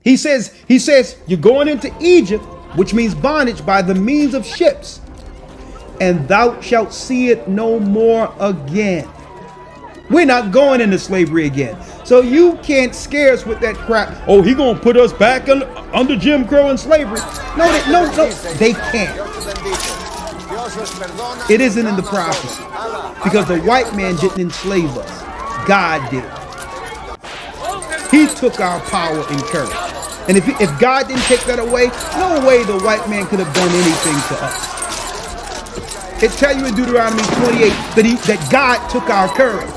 He says, you're going into Egypt, which means bondage, by the means of ships, and thou shalt see it no more again. We're not going into slavery again. So you can't scare us with that crap. Oh, he gonna put us back under Jim Crow and slavery. No, they can't. It isn't in the prophecy, because the white man didn't enslave us. God did. He took our power and courage. And if God didn't take that away, no way the white man could have done anything to us. It tells you in Deuteronomy 28 that God took our courage.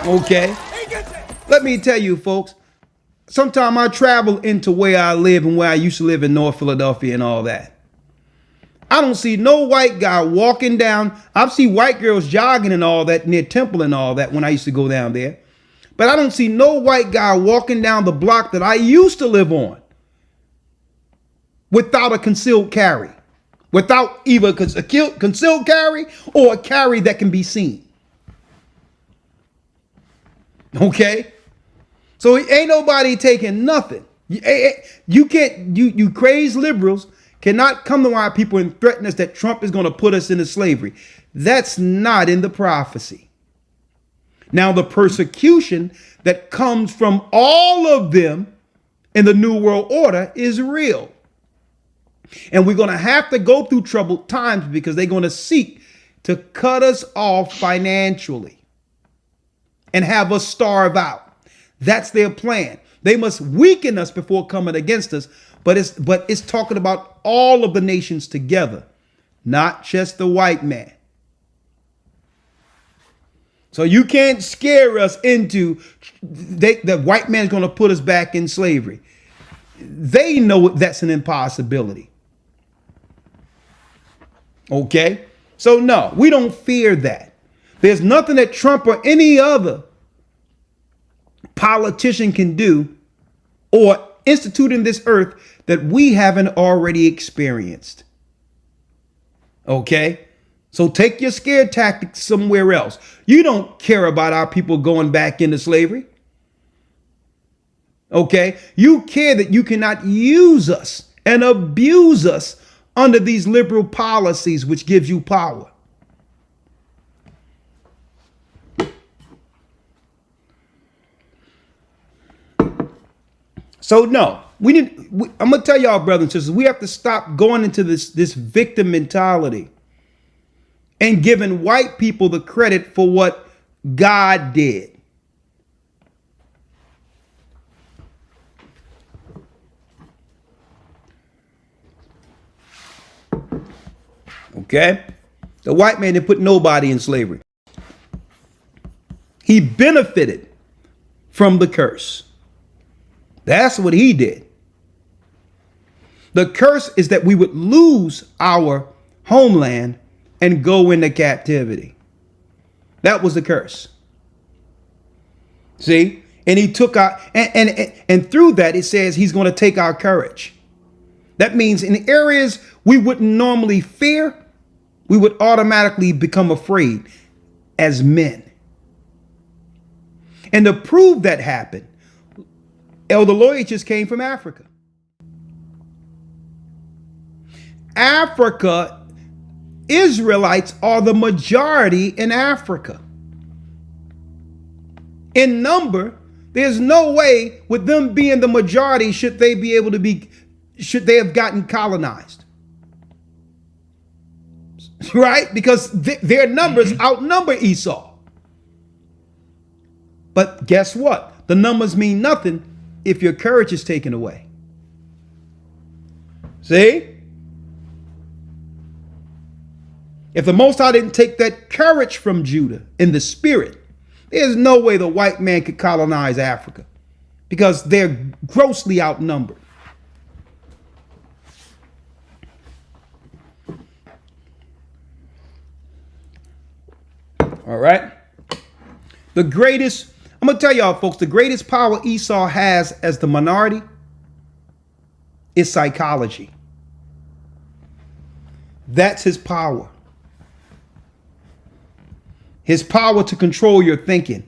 Okay? Let me tell you, folks, sometimes I travel into where I live and where I used to live in North Philadelphia and all that. I don't see no white guy walking down. I see white girls jogging and all that near Temple and all that when I used to go down there. But I don't see no white guy walking down the block that I used to live on without a concealed carry. Without either a concealed carry or a carry that can be seen. Okay? So ain't nobody taking nothing. You can't, you crazed liberals cannot come to our people and threaten us that Trump is going to put us into slavery. That's not in the prophecy. Now, the persecution that comes from all of them in the New World Order is real. And we're going to have to go through troubled times because they're going to seek to cut us off financially and have us starve out. That's their plan. They must weaken us before coming against us. But it's talking about all of the nations together, not just the white man. So you can't scare us into the white man's going to put us back in slavery. They know that's an impossibility. Okay? So no, we don't fear that. There's nothing that Trump or any other politician can do or institute in this earth that we haven't already experienced. Okay? So take your scare tactics somewhere else. You don't care about our people going back into slavery. Okay? You care that you cannot use us and abuse us under these liberal policies which gives you power. So no, I'm going to tell y'all, brothers and sisters, we have to stop going into this victim mentality and giving white people the credit for what God did. Okay? The white man didn't put nobody in slavery. He benefited from the curse. That's what he did. The curse is that we would lose our homeland and go into captivity. That was the curse. See? And he took our, and through that, it says he's going to take our courage. That means in areas we wouldn't normally fear, we would automatically become afraid as men. And to prove that happened, Elder Lloyd just came from Africa. Africa, Israelites are the majority in Africa. In number, there's no way with them being the majority should they have gotten colonized. Right? Because their numbers outnumber Esau. But guess what? The numbers mean nothing if your courage is taken away. See? If the Most High didn't take that courage from Judah in the spirit, there's no way the white man could colonize Africa because they're grossly outnumbered. All right. I'm going to tell y'all, folks, the greatest power Esau has as the minority is psychology. That's his power. his power to control your thinking,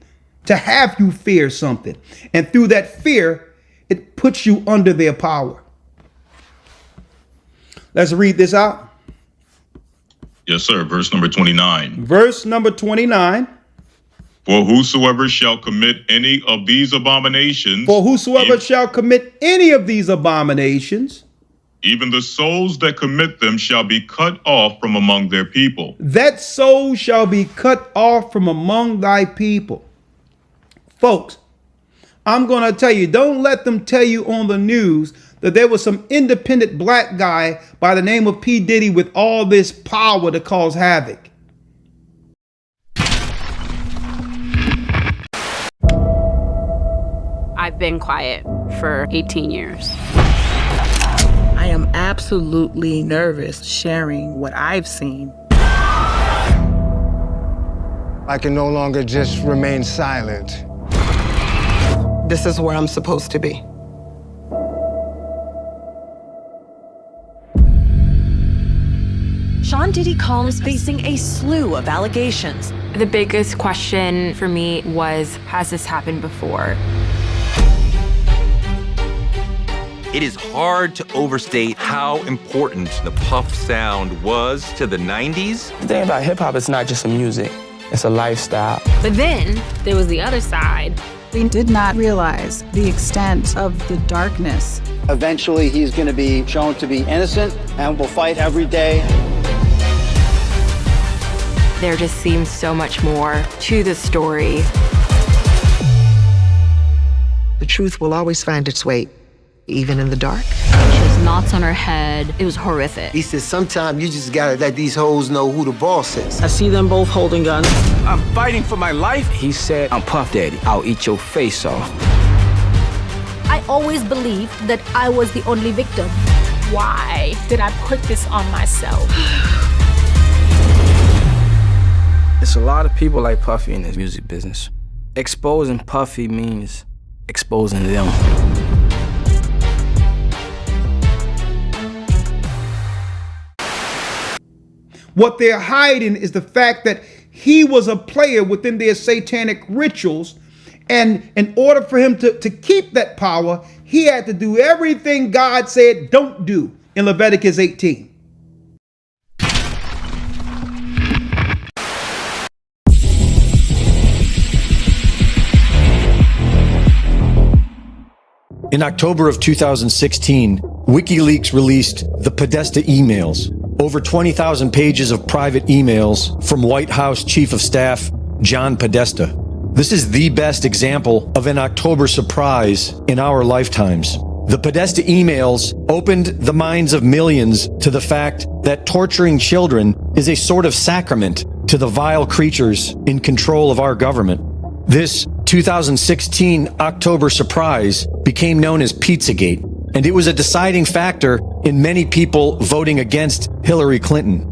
to have you fear something. And through that fear, it puts you under their power. Let's read this out. Yes, sir. Verse number 29. Verse number 29. For whosoever shall commit any of these abominations. For whosoever shall commit any of these abominations. Even the souls that commit them shall be cut off from among their people. That soul shall be cut off from among thy people. Folks, I'm going to tell you, don't let them tell you on the news that there was some independent black guy by the name of P. Diddy with all this power to cause havoc. I've been quiet for 18 years. I am absolutely nervous sharing what I've seen. I can no longer just remain silent. This is where I'm supposed to be. Sean Diddy Combs facing a slew of allegations. The biggest question for me was, has this happened before? It is hard to overstate how important the Puff sound was to the 90s. The thing about hip-hop, it's not just a music, it's a lifestyle. But then there was the other side. We did not realize the extent of the darkness. Eventually, he's going to be shown to be innocent and will fight every day. There just seems so much more to the story. The truth will always find its way, even in the dark. She has knots on her head. It was horrific. He says sometimes you just gotta let these hoes know who the boss is. I see them both holding guns. I'm fighting for my life. He said, I'm Puff Daddy. I'll eat your face off. I always believed that I was the only victim. Why did I put this on myself? It's a lot of people like Puffy in this music business. Exposing Puffy means exposing them. What they're hiding is the fact that he was a player within their satanic rituals. And in order for him to keep that power, he had to do everything God said don't do in Leviticus 18. In October of 2016, WikiLeaks released the Podesta emails, over 20,000 pages of private emails from White House Chief of Staff John Podesta. This is the best example of an October surprise in our lifetimes. The Podesta emails opened the minds of millions to the fact that torturing children is a sort of sacrament to the vile creatures in control of our government. This 2016 October surprise became known as Pizzagate, and it was a deciding factor in many people voting against Hillary Clinton.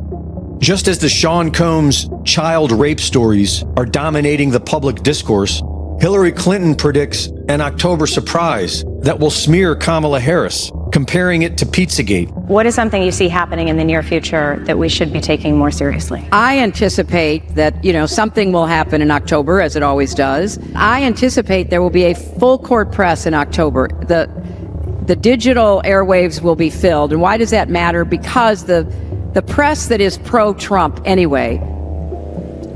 Just as the Sean Combs child rape stories are dominating the public discourse, Hillary Clinton predicts an October surprise that will smear Kamala Harris, comparing it to Pizzagate. What is something you see happening in the near future that we should be taking more seriously? I anticipate that, something will happen in October, as it always does. I anticipate there will be a full court press in October. The digital airwaves will be filled. And why does that matter? Because the press that is pro-Trump anyway,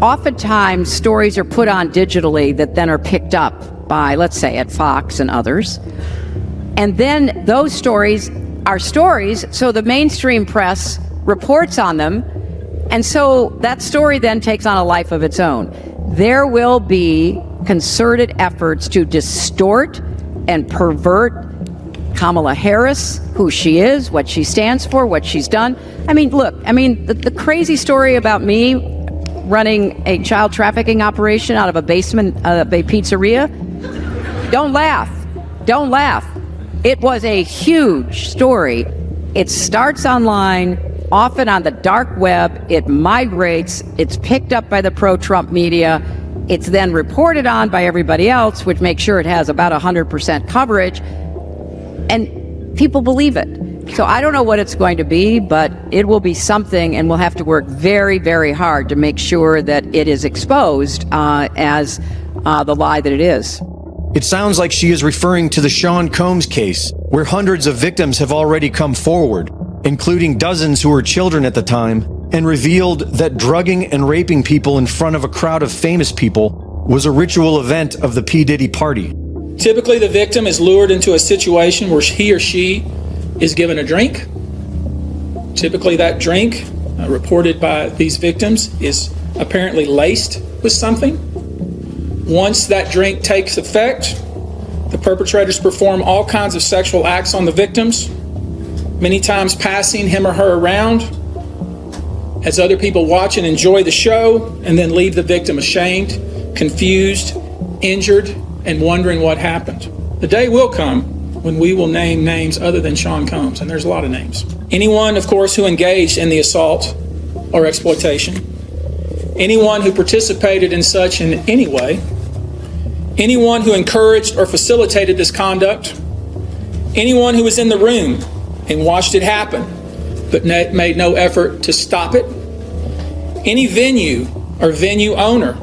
oftentimes stories are put on digitally that then are picked up by, let's say, at Fox and others. And then those stories are stories, so the mainstream press reports on them, and so that story then takes on a life of its own. There will be concerted efforts to distort and pervert Kamala Harris, who she is, what she stands for, what she's done. The crazy story about me running a child trafficking operation out of a basement of a pizzeria, don't laugh. It was a huge story. It starts online, often on the dark web. It migrates. It's picked up by the pro-Trump media. It's then reported on by everybody else, which makes sure it has about 100% coverage. And people believe it. So I don't know what it's going to be, but it will be something, and we'll have to work very, very hard to make sure that it is exposed as the lie that it is. It sounds like she is referring to the Sean Combs case, where hundreds of victims have already come forward, including dozens who were children at the time, and revealed that drugging and raping people in front of a crowd of famous people was a ritual event of the P. Diddy party. Typically, the victim is lured into a situation where he or she is given a drink. Typically, that drink, reported by these victims, is apparently laced with something. Once that drink takes effect, the perpetrators perform all kinds of sexual acts on the victims, many times passing him or her around as other people watch and enjoy the show, and then leave the victim ashamed, confused, injured, and wondering what happened. The day will come when we will name names other than Sean Combs, and there's a lot of names. Anyone, of course, who engaged in the assault or exploitation, anyone who participated in such in any way, anyone who encouraged or facilitated this conduct, anyone who was in the room and watched it happen but made no effort to stop it, any venue or venue owner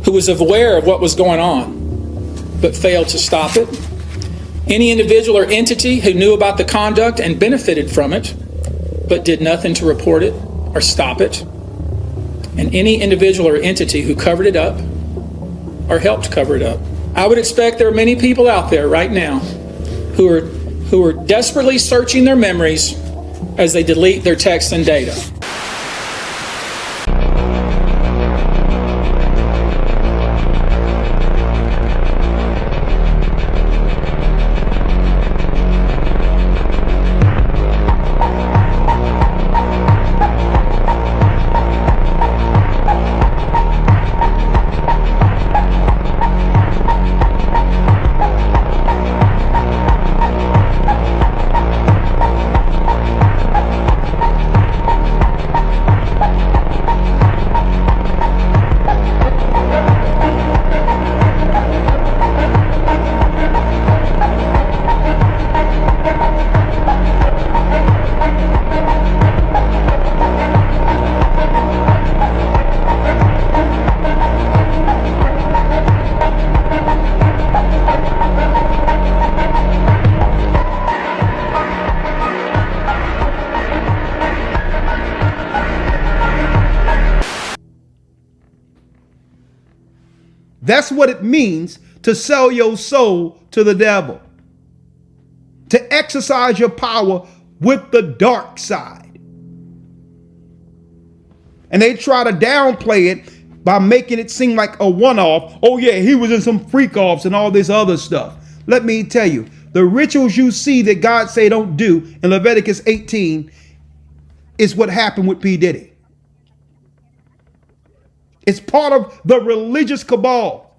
who was aware of what was going on but failed to stop it, any individual or entity who knew about the conduct and benefited from it but did nothing to report it or stop it, and any individual or entity who covered it up or helped cover it up. I would expect there are many people out there right now who are desperately searching their memories as they delete their texts and data. That's what it means to sell your soul to the devil, to exercise your power with the dark side. And they try to downplay it by making it seem like a one-off. Oh yeah, he was in some freak-offs and all this other stuff. Let me tell you, the rituals you see that God say don't do in Leviticus 18 is what happened with P. Diddy. It's part of the religious cabal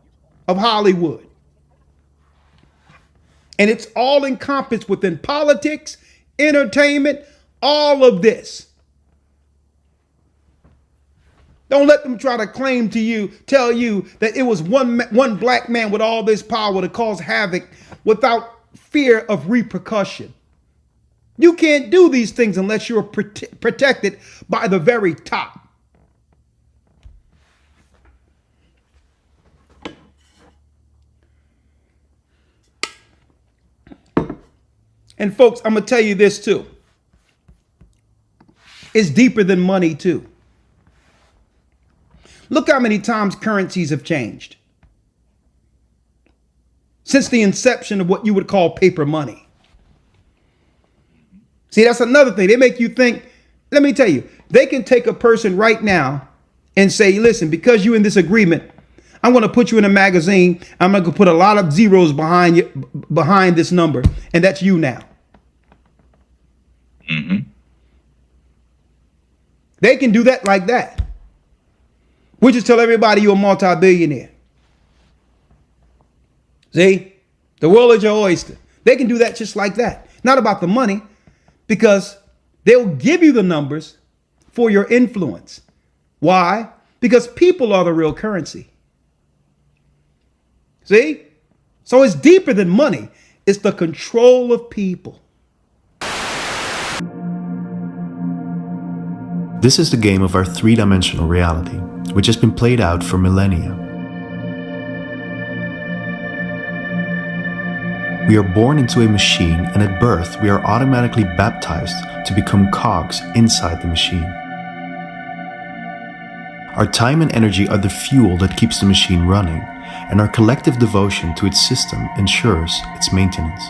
of Hollywood. And it's all encompassed within politics, entertainment, all of this. Don't let them try to claim to you, tell you that it was one black man with all this power to cause havoc without fear of repercussion. You can't do these things unless you're protected by the very top. And folks, I'm going to tell you this too. It's deeper than money too. Look how many times currencies have changed since the inception of what you would call paper money. See, that's another thing. They make you think, let me tell you, they can take a person right now and say, listen, because you're in this agreement, I'm going to put you in a magazine. I'm going to put a lot of zeros behind you, behind this number. And that's you now. Mm-hmm. They can do that like that. We just tell everybody you're a multi-billionaire. See, the world is your oyster. They can do that just like that. Not about the money, because they'll give you the numbers for your influence. Why? Because people are the real currency. See? So it's deeper than money. It's the control of people. This is the game of our three-dimensional reality, which has been played out for millennia. We are born into a machine, and at birth we are automatically baptized to become cogs inside the machine. Our time and energy are the fuel that keeps the machine running, and our collective devotion to its system ensures its maintenance.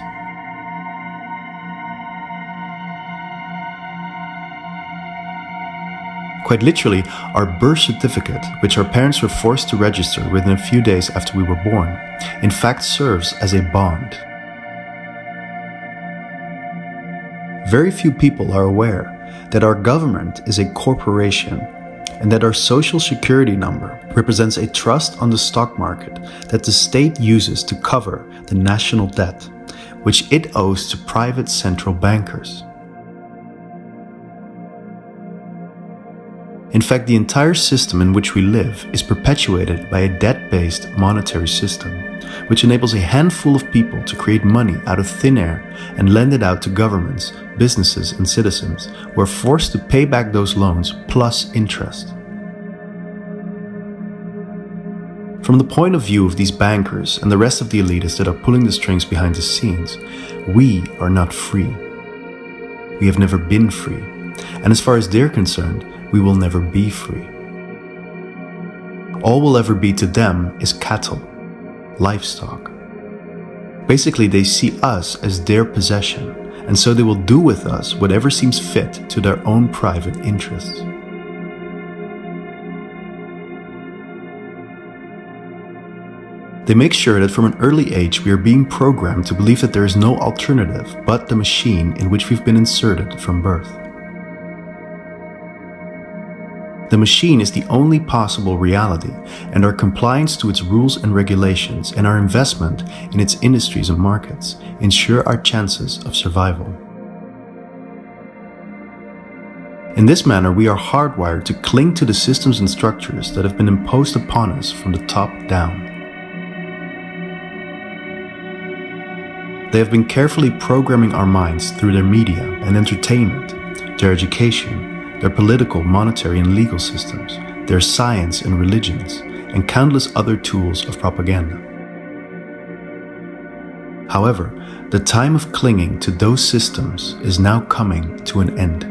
Quite literally, our birth certificate, which our parents were forced to register within a few days after we were born, in fact serves as a bond. Very few people are aware that our government is a corporation and that our social security number represents a trust on the stock market that the state uses to cover the national debt, which it owes to private central bankers. In fact, the entire system in which we live is perpetuated by a debt-based monetary system, which enables a handful of people to create money out of thin air and lend it out to governments, businesses, and citizens who are forced to pay back those loans plus interest. From the point of view of these bankers and the rest of the elitists that are pulling the strings behind the scenes, we are not free. We have never been free, and as far as they're concerned, we will never be free. All we'll ever be to them is cattle, livestock. Basically, they see us as their possession, and so they will do with us whatever seems fit to their own private interests. They make sure that from an early age we are being programmed to believe that there is no alternative but the machine in which we've been inserted from birth. The machine is the only possible reality, and our compliance to its rules and regulations and our investment in its industries and markets ensure our chances of survival. In this manner, we are hardwired to cling to the systems and structures that have been imposed upon us from the top down. They have been carefully programming our minds through their media and entertainment, their education, their political, monetary, and legal systems, their science and religions, and countless other tools of propaganda. However, the time of clinging to those systems is now coming to an end.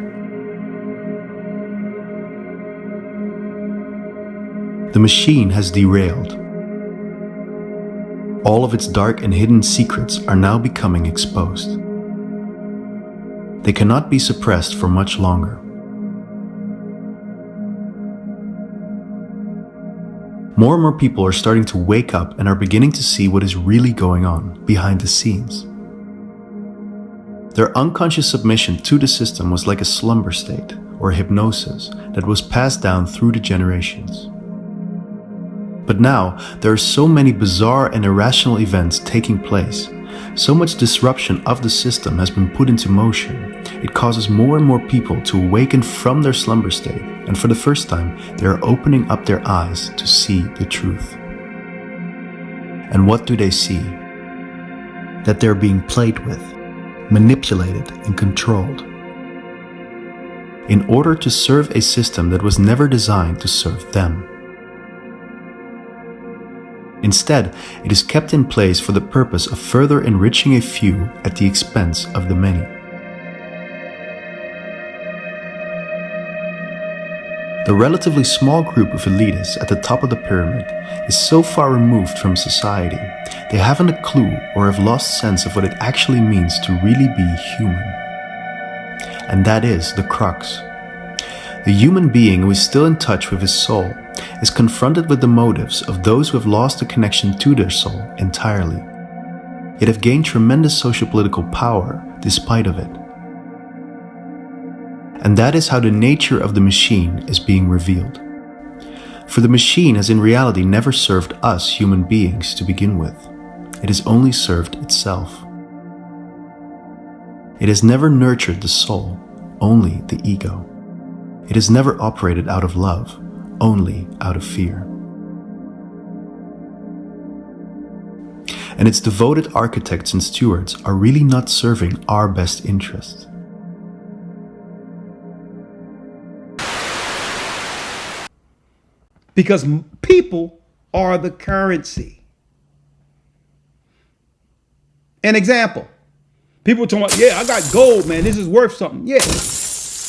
The machine has derailed. All of its dark and hidden secrets are now becoming exposed. They cannot be suppressed for much longer. More and more people are starting to wake up and are beginning to see what is really going on behind the scenes. Their unconscious submission to the system was like a slumber state or hypnosis that was passed down through the generations. But now, there are so many bizarre and irrational events taking place. So much disruption of the system has been put into motion. It causes more and more people to awaken from their slumber state, and for the first time, they are opening up their eyes to see the truth. And what do they see? That they're being played with, manipulated, and controlled in order to serve a system that was never designed to serve them. Instead, it is kept in place for the purpose of further enriching a few at the expense of the many. The relatively small group of elitists at the top of the pyramid is so far removed from society, they haven't a clue or have lost sense of what it actually means to really be human. And that is the crux. The human being who is still in touch with his soul is confronted with the motives of those who have lost the connection to their soul entirely, yet have gained tremendous socio-political power despite of it. And that is how the nature of the machine is being revealed. For the machine has in reality never served us human beings to begin with. It has only served itself. It has never nurtured the soul, only the ego. It has never operated out of love, only out of fear. And its devoted architects and stewards are really not serving our best interests. because people are the currency. An example. People talking about, yeah, I got gold, man. This is worth something. Yeah.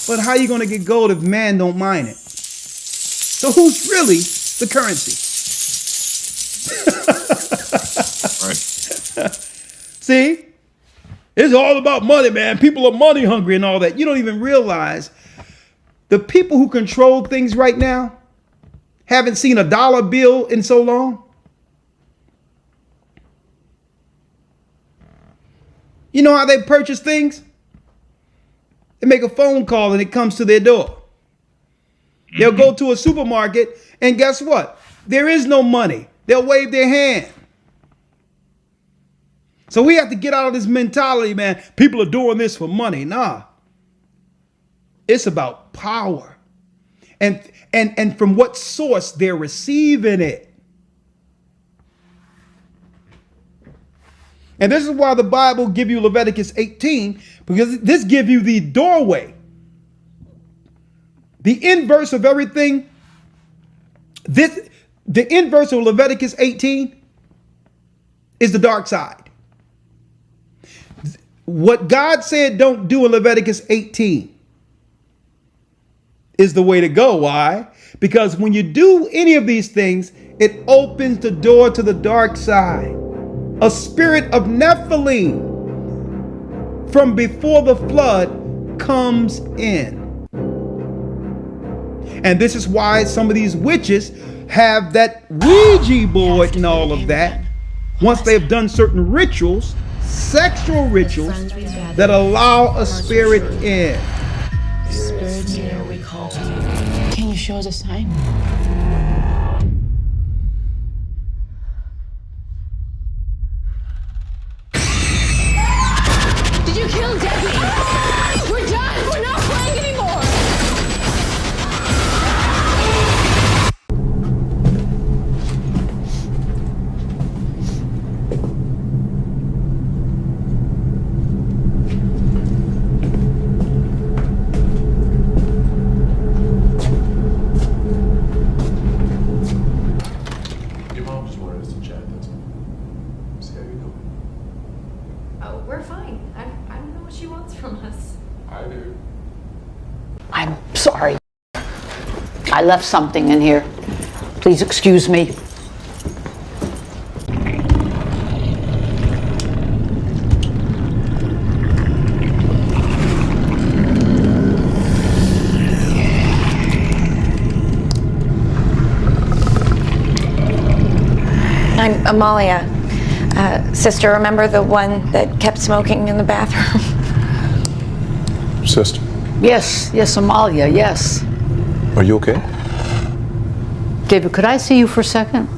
But how are you going to get gold if man don't mine it? So who's really the currency? Right. See? It's all about money, man. People are money hungry and all that. You don't even realize the people who control things right now haven't seen a dollar bill in so long. You know how they purchase things? They make a phone call and it comes to their door. They'll go to a supermarket and guess what? There is no money. They'll wave their hand. So we have to get out of this mentality, man. People are doing this for money. Nah. It's about power. And from what source they're receiving it. And this is why the Bible give you Leviticus 18, because this give you the doorway. The inverse of everything. The inverse of Leviticus 18 is the dark side. What God said don't do in Leviticus 18 is the way to go. Why? Because when you do any of these things, it opens the door to the dark side. A spirit of Nephilim from before the flood comes in. And this is why some of these witches have that Ouija board and all of that. Once they've done certain rituals, sexual rituals, that allow a spirit in. Can you show us a sign? Did you kill Debbie? We're done. We're not playing anymore. Your mom just wanted us to chat, that's all. See how you doing? Oh, we're fine. I don't know what she wants from us. I do. I'm sorry. I left something in here. Please excuse me. I'm Amalia. Sister, remember the one that kept smoking in the bathroom? Sister, Yes, Amalia, yes. are you okay? David, could I see you for a second?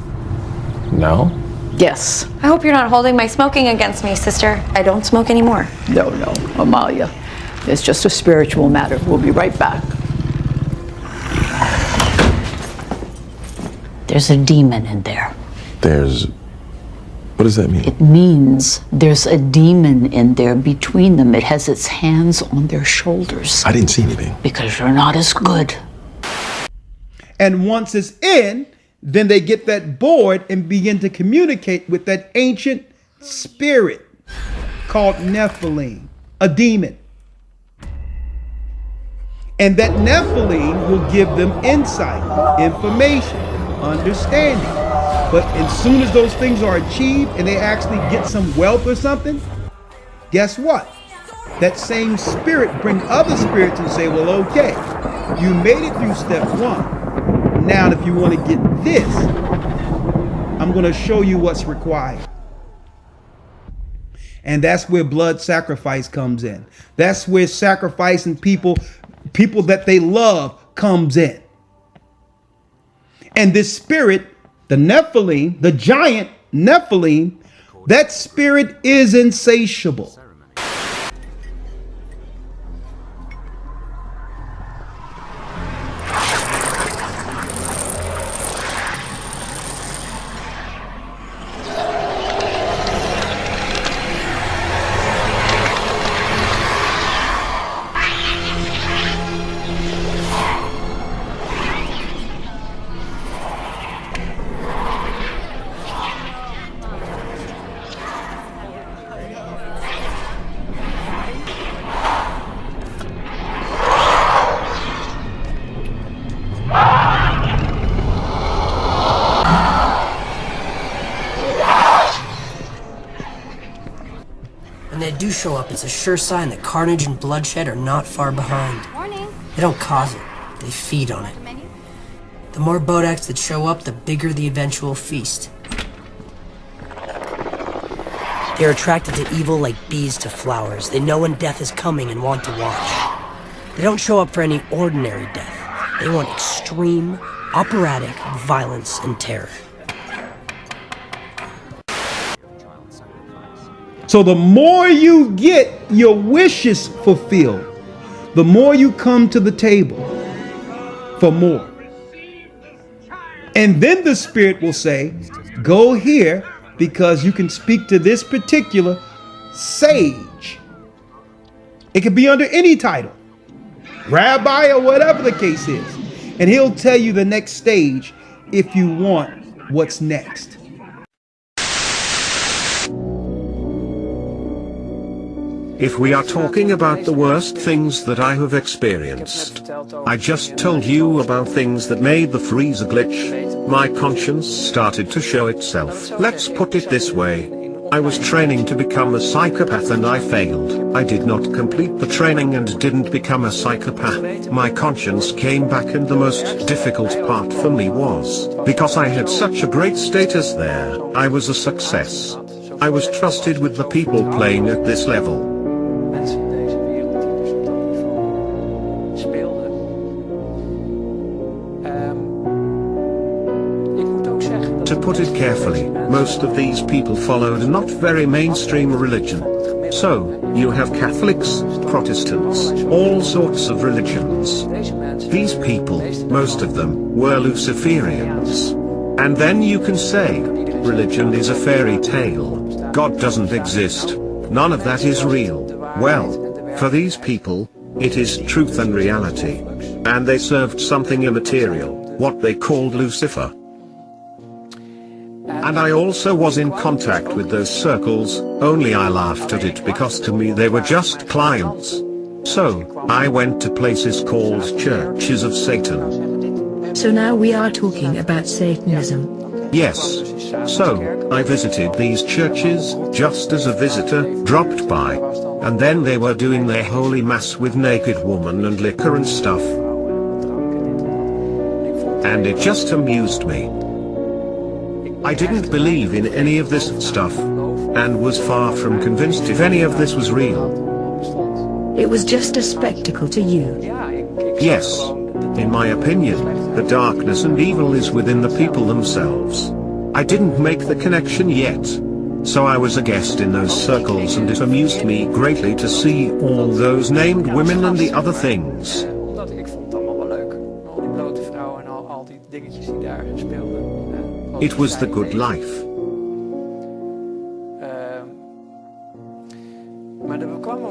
No. Yes. I hope you're not holding my smoking against me, sister. I don't smoke anymore. No, Amalia. It's just a spiritual matter. We'll be right back. There's a demon in there. What does that mean? It means there's a demon in there between them. It has its hands on their shoulders. I didn't see anything. Because you're not as good. And once it's in, then they get that board and begin to communicate with that ancient spirit called Nephilim, a demon. And that Nephilim will give them insight, information, understanding. But as soon as those things are achieved and they actually get some wealth or something, guess what? That same spirit bring other spirits and say, well, okay, you made it through step one. Now, if you want to get this, I'm going to show you what's required. And that's where blood sacrifice comes in. That's where sacrificing people that they love comes in. And this spirit, the Nephilim, the giant Nephilim, that spirit is insatiable. When they do show up, it's a sure sign that carnage and bloodshed are not far behind. They don't cause it, they feed on it. The more Bodaks that show up, the bigger the eventual feast. They're attracted to evil like bees to flowers. They know when death is coming and want to watch. They don't show up for any ordinary death. They want extreme, operatic violence and terror. So the more you get your wishes fulfilled, the more you come to the table for more. And then the Spirit will say, go here because you can speak to this particular sage. It could be under any title, rabbi or whatever the case is. And he'll tell you the next stage if you want what's next. If we are talking about the worst things that I have experienced, I just told you about things that made the freezer glitch. My conscience started to show itself. Let's put it this way. I was training to become a psychopath and I failed. I did not complete the training and didn't become a psychopath. My conscience came back, and the most difficult part for me was, because I had such a great status there, I was a success. I was trusted with the people playing at this level. To put it carefully, most of these people followed a not very mainstream religion. So, you have Catholics, Protestants, all sorts of religions. These people, most of them, were Luciferians. And then you can say, religion is a fairy tale. God doesn't exist. None of that is real. Well, for these people, it is truth and reality. And they served something immaterial, what they called Lucifer. And I also was in contact with those circles, only I laughed at it because to me they were just clients. So, I went to places called Churches of Satan. So now we are talking about Satanism. Yes. So, I visited these churches, just as a visitor dropped by. And then they were doing their holy mass with naked woman and liquor and stuff. And it just amused me. I didn't believe in any of this stuff, and was far from convinced if any of this was real. It was just a spectacle to you. Yes. In my opinion, the darkness and evil is within the people themselves. I didn't make the connection yet. So I was a guest in those circles, and it amused me greatly to see all those named women and the other things. It was the good life.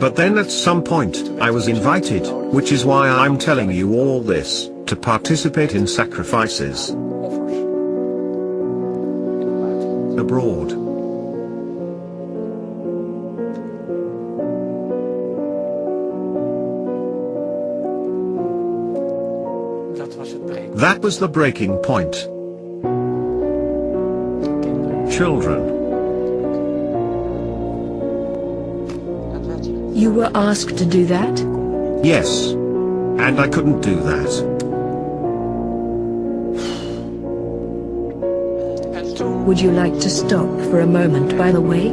But then at some point, I was invited, which is why I'm telling you all this, to participate in sacrifices. Abroad. That was the breaking point. Children. You were asked to do that? Yes. And I couldn't do that. Would you like to stop for a moment, by the way?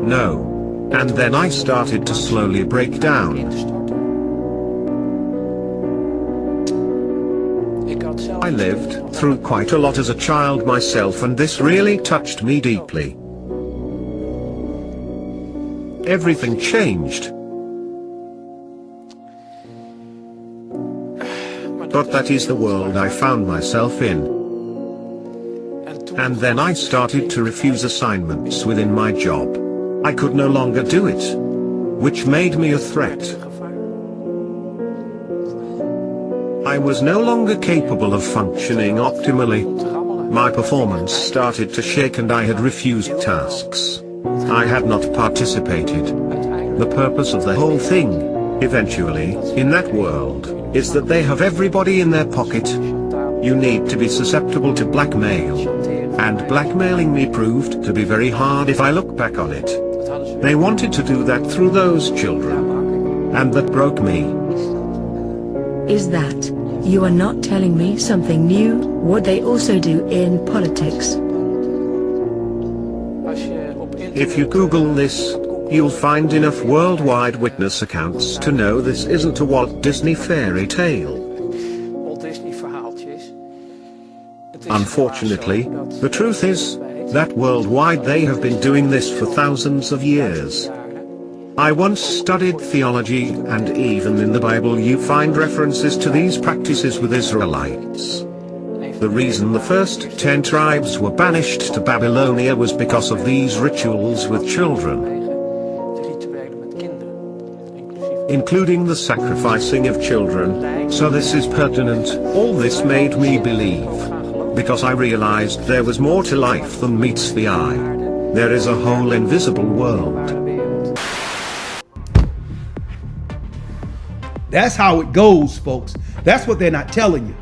No. And then I started to slowly break down. I lived through quite a lot as a child myself, and this really touched me deeply. Everything changed. But that is the world I found myself in. And then I started to refuse assignments within my job. I could no longer do it, which made me a threat. I was no longer capable of functioning optimally. My performance started to shake and I had refused tasks. I had not participated. The purpose of the whole thing, eventually, in that world, is that they have everybody in their pocket. You need to be susceptible to blackmail. And blackmailing me proved to be very hard if I look back on it. They wanted to do that through those children. And that broke me. Is that you are not telling me something new? What they also do in politics. If you Google this, you'll find enough worldwide witness accounts to know this isn't a Walt Disney fairy tale. Unfortunately, the truth is that worldwide they have been doing this for thousands of years. I once studied theology, and even in the Bible you find references to these practices with Israelites. The reason the first 10 tribes were banished to Babylonia was because of these rituals with children, including the sacrificing of children. So this is pertinent. All this made me believe, because I realized there was more to life than meets the eye. There is a whole invisible world. That's how it goes, folks. That's what they're not telling you.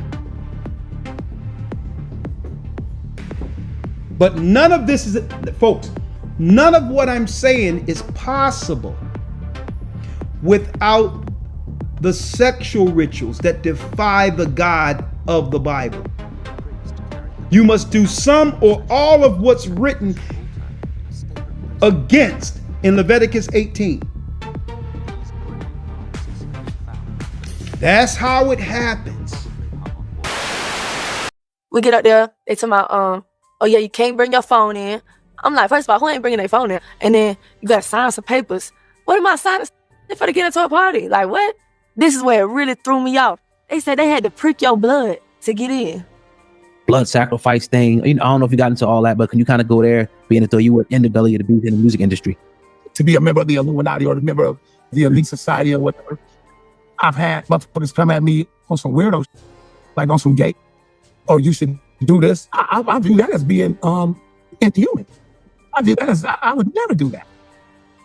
But none of this is, folks, none of what I'm saying is possible without the sexual rituals that defy the God of the Bible. You must do some or all of what's written against in Leviticus 18. That's how it happens. We get up there, they tell me, oh yeah, you can't bring your phone in. I'm like, first of all, who ain't bringing their phone in? And then you gotta sign some papers. What am I signing for to get into a party? Like what? This is where it really threw me off. They said they had to prick your blood to get in. Blood sacrifice thing. You know, I don't know if you got into all that, but can you kind of go there, being as though you were in the belly of the beast in the music industry? To be a member of the Illuminati or a member of the elite society or whatever, I've had motherfuckers come at me on some weirdo, like on some gay, oh, you should do this. I view that as being inhuman. I view that as, I would never do that.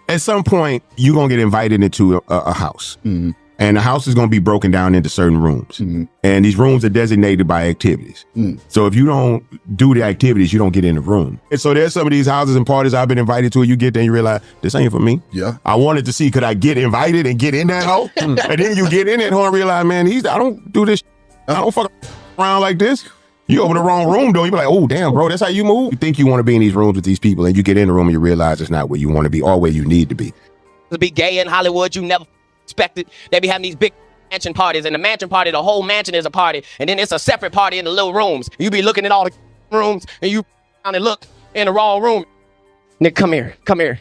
At some point, you're going to get invited into a house. Mm-hmm. And the house is going to be broken down into certain rooms. Mm-hmm. And these rooms are designated by activities. Mm. So if you don't do the activities, you don't get in the room. And so there's some of these houses and parties I've been invited to, and you get there and you realize, this ain't for me. Yeah. I wanted to see, could I get invited and get in that hole? And then you get in that hole and realize, man, I don't do this. I don't fuck around like this. You open the wrong room, though. You be like, oh, damn, bro, that's how you move? You think you want to be in these rooms with these people, and you get in the room and you realize it's not where you want to be or where you need to be. To be gay in Hollywood, you never expected. They be having these big mansion parties, and the mansion party, the whole mansion is a party, and then it's a separate party in the little rooms. You be looking at all the rooms, and you down and look in the wrong room. Nick, come here, come here.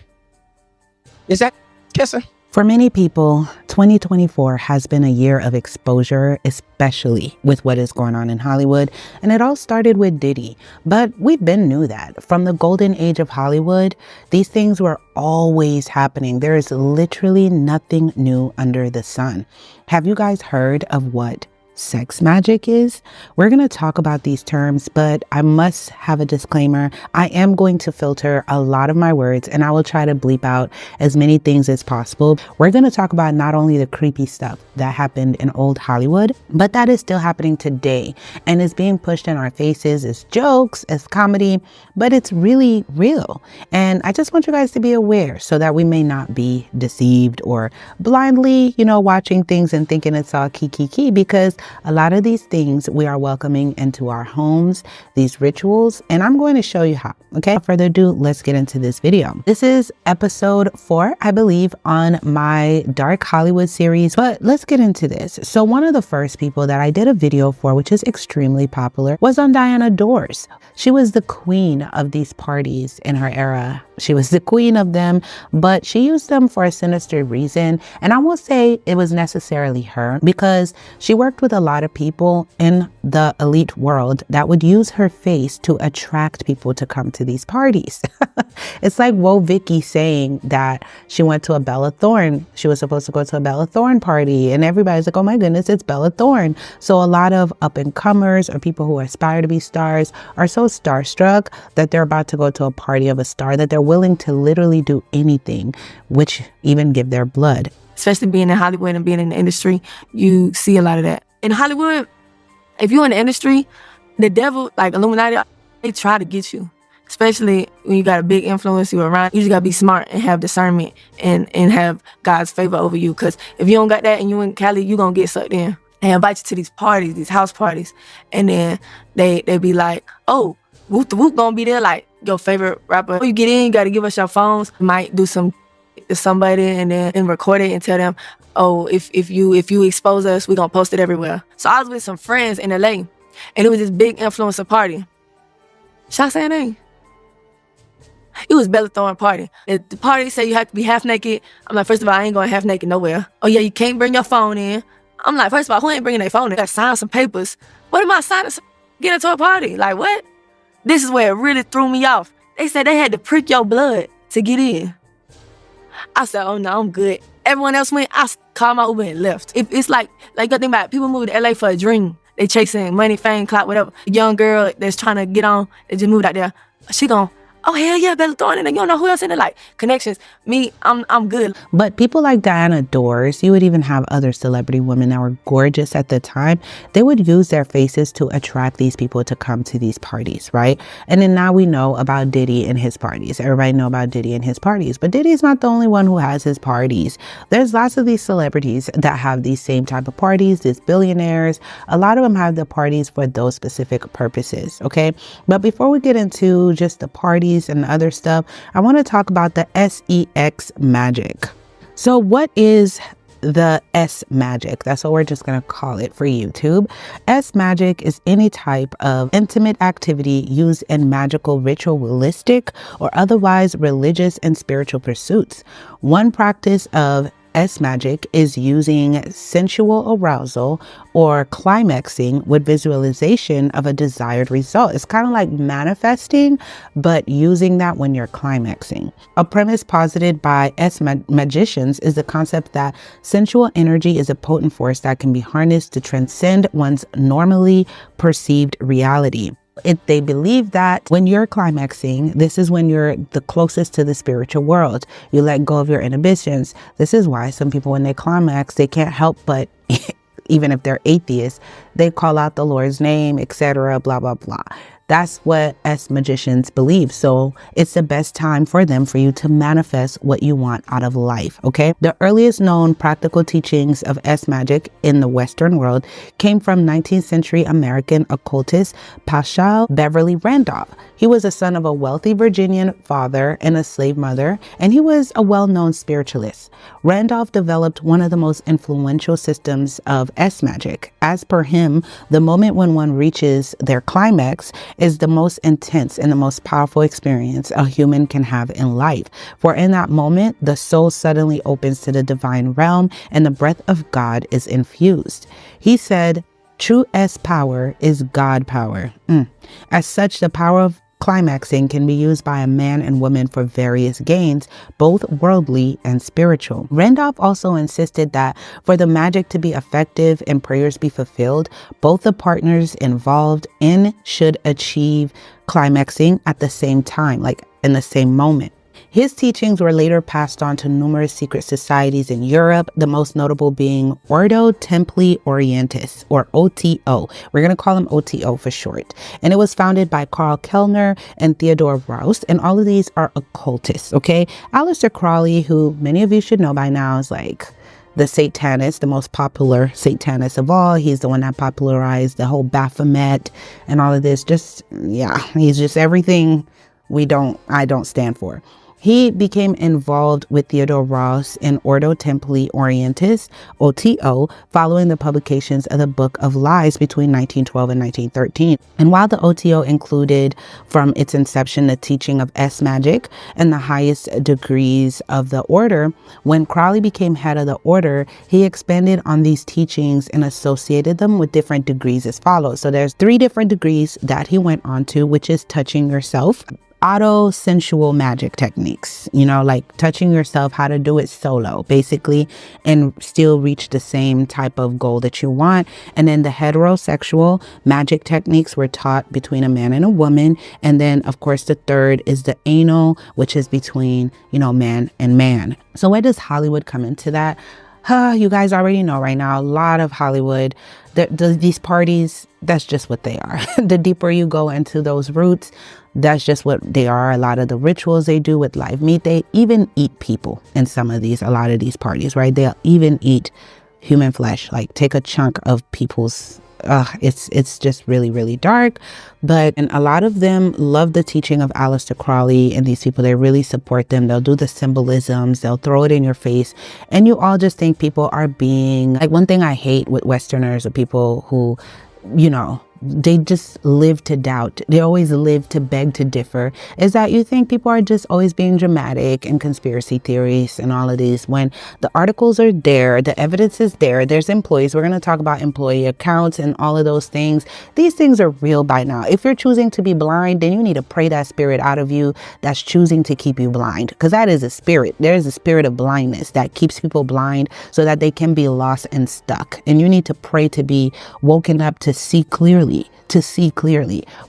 Is that kissing? For many people, 2024 has been a year of exposure, especially with what is going on in Hollywood. And it all started with Diddy. But we've been knew that. From the golden age of Hollywood, these things were always happening. There is literally nothing new under the sun. Have you guys heard of what sex magic is? We're going to talk about these terms, but I must have a disclaimer. I am going to filter a lot of my words, and I will try to bleep out as many things as possible. We're going to talk about not only the creepy stuff that happened in old Hollywood, but that is still happening today and is being pushed in our faces as jokes, as comedy, but it's really real. And I just want you guys to be aware so that we may not be deceived or blindly, watching things and thinking it's all kiki, because a lot of these things we are welcoming into our homes, these rituals, and I'm going to show you how. Okay, without further ado, let's get into this video. This is episode 4, I believe, on my Dark Hollywood series, but let's get into this. So one of the first people that I did a video for, which is extremely popular, was on Diana Dors. She was the queen of these parties in her era. She was the queen of them, but she used them for a sinister reason. And I won't say it was necessarily her, because she worked with a lot of people in the elite world that would use her face to attract people to come to these parties. It's like Woe Vicky saying that she went to a Bella Thorne. She was supposed to go to a Bella Thorne party, and everybody's like, oh my goodness, it's Bella Thorne. So a lot of up and comers or people who aspire to be stars are so starstruck that they're about to go to a party of a star that they're willing to literally do anything, which even give their blood. Especially being in Hollywood and being in the industry, you see a lot of that. In Hollywood, if you're in the industry, the devil, like Illuminati, they try to get you. especially when you got a big influence you around. You just gotta be smart and have discernment and have God's favor over you. Cause if you don't got that and you in Cali, you gonna get sucked in. They invite you to these parties, these house parties, and then they be like, oh, Whoop the Whoop gonna be there, like your favorite rapper. When you get in, you gotta give us your phones. You might do some to somebody and record it and tell them, oh, if you expose us, we gonna post it everywhere. So I was with some friends in LA, and it was this big influencer party. Should I say a name? It was belly throwing party. The party said you have to be half naked. I'm like, first of all, I ain't going half naked nowhere. Oh yeah, you can't bring your phone in. I'm like, first of all, who ain't bringing their phone in? Gotta sign some papers. What am I signing? Get into a party? Like what? This is where it really threw me off. They said they had to prick your blood to get in. I said, oh no, I'm good. Everyone else went, I called my Uber and left. It's like you gotta think about it. People move to LA for a dream. They chasing money, fame, clout, whatever. A young girl that's trying to get on, they just moved out there. She gon', oh hell yeah, better throw it in there. You don't know who else in there. Like connections. Me, I'm good. But people like Diana Dors, you would even have other celebrity women that were gorgeous at the time. They would use their faces to attract these people to come to these parties, right? And then now we know about Diddy and his parties. Everybody know about Diddy and his parties. But Diddy's not the only one who has his parties. There's lots of these celebrities that have these same type of parties, these billionaires. A lot of them have the parties for those specific purposes, okay? But before we get into just the parties and other stuff, I want to talk about the SEX magic. So what is the S magic? That's what we're just going to call it for YouTube. S magic is any type of intimate activity used in magical, ritualistic, or otherwise religious and spiritual pursuits. One practice of S magic is using sensual arousal or climaxing with visualization of a desired result. It's kind of like manifesting, but using that when you're climaxing. A premise posited by S magicians is the concept that sensual energy is a potent force that can be harnessed to transcend one's normally perceived reality. They believe that when you're climaxing, this is when you're the closest to the spiritual world. You let go of your inhibitions. This is why some people, when they climax, they can't help but, even if they're atheists, they call out the Lord's name, etc., blah, blah, blah. That's what S magicians believe. So it's the best time for them for you to manifest what you want out of life, okay? The earliest known practical teachings of S magic in the Western world came from 19th century American occultist Paschal Beverly Randolph. He was a son of a wealthy Virginian father and a slave mother, and he was a well-known spiritualist. Randolph developed one of the most influential systems of S magic. As per him, the moment when one reaches their climax is the most intense and the most powerful experience a human can have in life. For in that moment, the soul suddenly opens to the divine realm and the breath of God is infused. He said, true S power is God power. As such, the power of climaxing can be used by a man and woman for various gains, both worldly and spiritual. Randolph also insisted that for the magic to be effective and prayers be fulfilled, both the partners involved in should achieve climaxing at the same time, like in the same moment. His teachings were later passed on to numerous secret societies in Europe, the most notable being Ordo Templi Orientis, or OTO. We're going to call him OTO for short. And it was founded by Karl Kellner and Theodore Roust, and all of these are occultists, okay? Aleister Crowley, who many of you should know by now, is like the satanist, the most popular satanist of all. He's the one that popularized the whole Baphomet and all of this. Just, yeah, he's just everything I don't stand for. He became involved with Theodore Roust in Ordo Templi Orientis, OTO, following the publications of the Book of Lies between 1912 and 1913. And while the OTO included from its inception the teaching of S magic and the highest degrees of the order, when Crowley became head of the order, he expanded on these teachings and associated them with different degrees as follows. So there's 3 different degrees that he went on to, which is touching yourself, auto sensual magic techniques, like touching yourself, how to do it solo, basically, and still reach the same type of goal that you want. And then the heterosexual magic techniques were taught between a man and a woman. And then, of course, the third is the anal, which is between, man and man. So where does Hollywood come into that? You guys already know right now, a lot of Hollywood, these parties, that's just what they are. The deeper you go into those roots, that's just what they are. A lot of the rituals they do with live meat, they even eat people in a lot of these parties, right? They'll even eat human flesh, like take a chunk of people's it's just really, really dark. And a lot of them love the teaching of Aleister Crowley, and these people, they really support them. They'll do the symbolisms, they'll throw it in your face, and you all just think people are being like, one thing I hate with Westerners or people who, you know, they just live to doubt. They always live to beg to differ. Is that you think people are just always being dramatic and conspiracy theories and all of these, when the articles are there, the evidence is there, there's employees. We're going to talk about employee accounts and all of those things. These things are real by now. If you're choosing to be blind, then you need to pray that spirit out of you that's choosing to keep you blind, because that is a spirit. There is a spirit of blindness that keeps people blind so that they can be lost and stuck. And you need to pray to be woken up to see clearly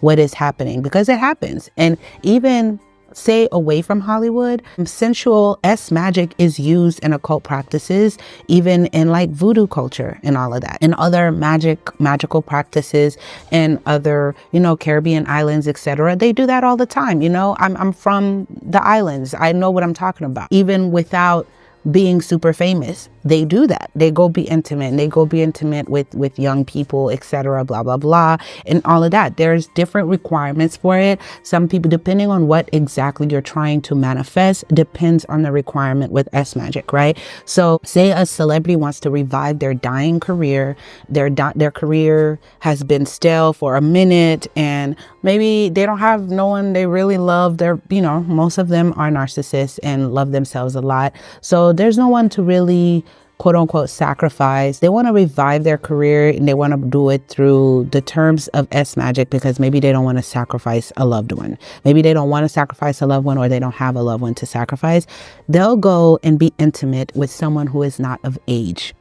what is happening, because it happens. And even say away from Hollywood, sensual magic is used in occult practices, even in like voodoo culture and all of that, and other magical practices and other, you know, Caribbean islands, etc. They do that all the time. You know, I'm from the islands. I know what I'm talking about. Even without being super famous, they do that. They go be intimate, and they go be intimate with young people, etc., blah blah blah, and all of that. There's different requirements for it. Some people, depending on what exactly you're trying to manifest, depends on the requirement with magic, right? So say a celebrity wants to revive their dying career, their career has been stale for a minute, and maybe they don't have no one they really love. They're, you know, most of them are narcissists and love themselves a lot, so there's no one to really quote unquote sacrifice. They want to revive their career, and they want to do it through the terms of magic, because maybe they don't want to sacrifice a loved one. Maybe they don't want to sacrifice a loved one, or they don't have a loved one to sacrifice. They'll go and be intimate with someone who is not of age.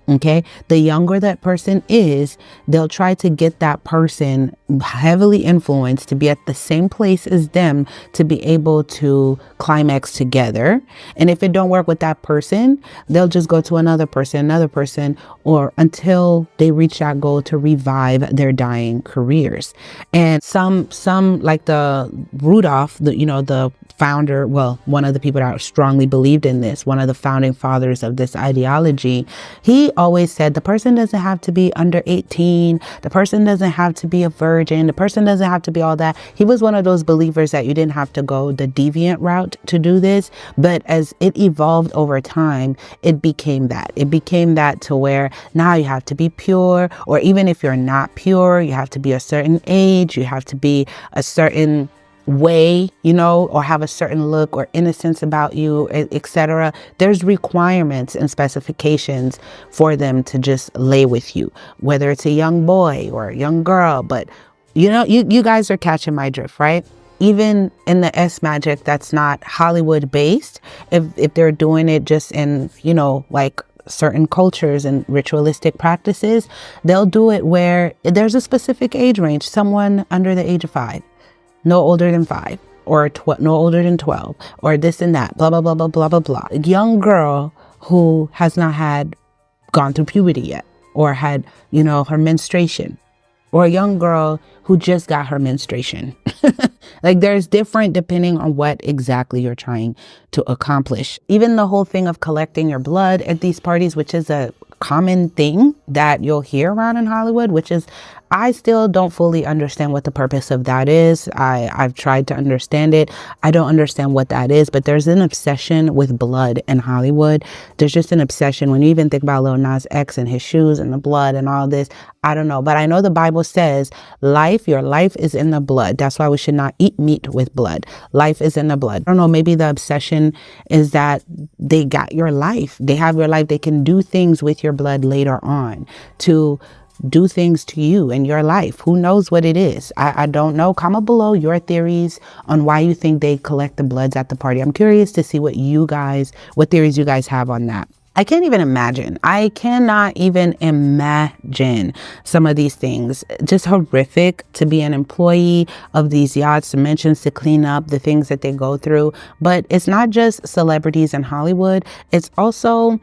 Okay, the younger that person is, they'll try to get that person heavily influenced to be at the same place as them to be able to climax together. And if it don't work with that person, they'll just go to another person, or until they reach that goal to revive their dying careers. And some like the Rudolph, the founder, well, one of the people that strongly believed in this, one of the founding fathers of this ideology, he always said the person doesn't have to be under 18, the person doesn't have to be a virgin, the person doesn't have to be all that. He was one of those believers that you didn't have to go the deviant route to do this, but as it evolved over time, it became that to where now you have to be pure, or even if you're not pure, you have to be a certain age, you have to be a certain way, you know, or have a certain look or innocence about you, etc. There's requirements and specifications for them to just lay with you, whether it's a young boy or a young girl. But you know, you guys are catching my drift, right? Even in the magic that's not Hollywood based, if they're doing it just in, you know, like certain cultures and ritualistic practices, they'll do it where there's a specific age range, someone under the age of 5, no older than 5, or no older than 12, or this and that, blah, blah, blah, blah, blah, blah, blah. A young girl who has not gone through puberty yet, or had, you know, her menstruation, or a young girl who just got her menstruation. Like there's different depending on what exactly you're trying to accomplish. Even the whole thing of collecting your blood at these parties, which is a common thing that you'll hear around in Hollywood, which is, I still don't fully understand what the purpose of that is. I've tried to understand it. I don't understand what that is, but there's an obsession with blood in Hollywood. There's just an obsession. When you even think about Lil Nas X and his shoes and the blood and all this, I don't know. But I know the Bible says your life is in the blood. That's why we should not eat meat with blood. Life is in the blood. I don't know. Maybe the obsession is that they got your life. They have your life. They can do things with your blood later on to do things to you in your life. Who knows what it is? I don't know. Comment below your theories on why you think they collect the bloods at the party. I'm curious to see what theories you guys have on that. I can't even imagine. I cannot even imagine some of these things. Just horrific to be an employee of these yachts, dimensions to clean up, the things that they go through. But it's not just celebrities in Hollywood. It's also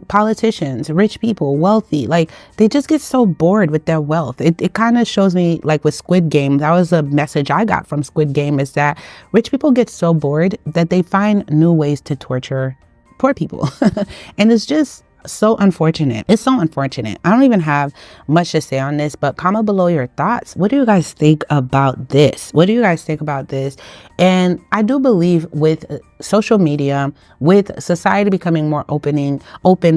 politicians, rich people, wealthy, like they just get so bored with their wealth. It kind of shows me, like with Squid Game, that was a message I got from Squid Game, is that rich people get so bored that they find new ways to torture poor people. And it's just so unfortunate. It's so unfortunate. I don't even have much to say on this, but comment below your thoughts. What do you guys think about this? What do you guys think about this? And I do believe with social media, with society becoming more open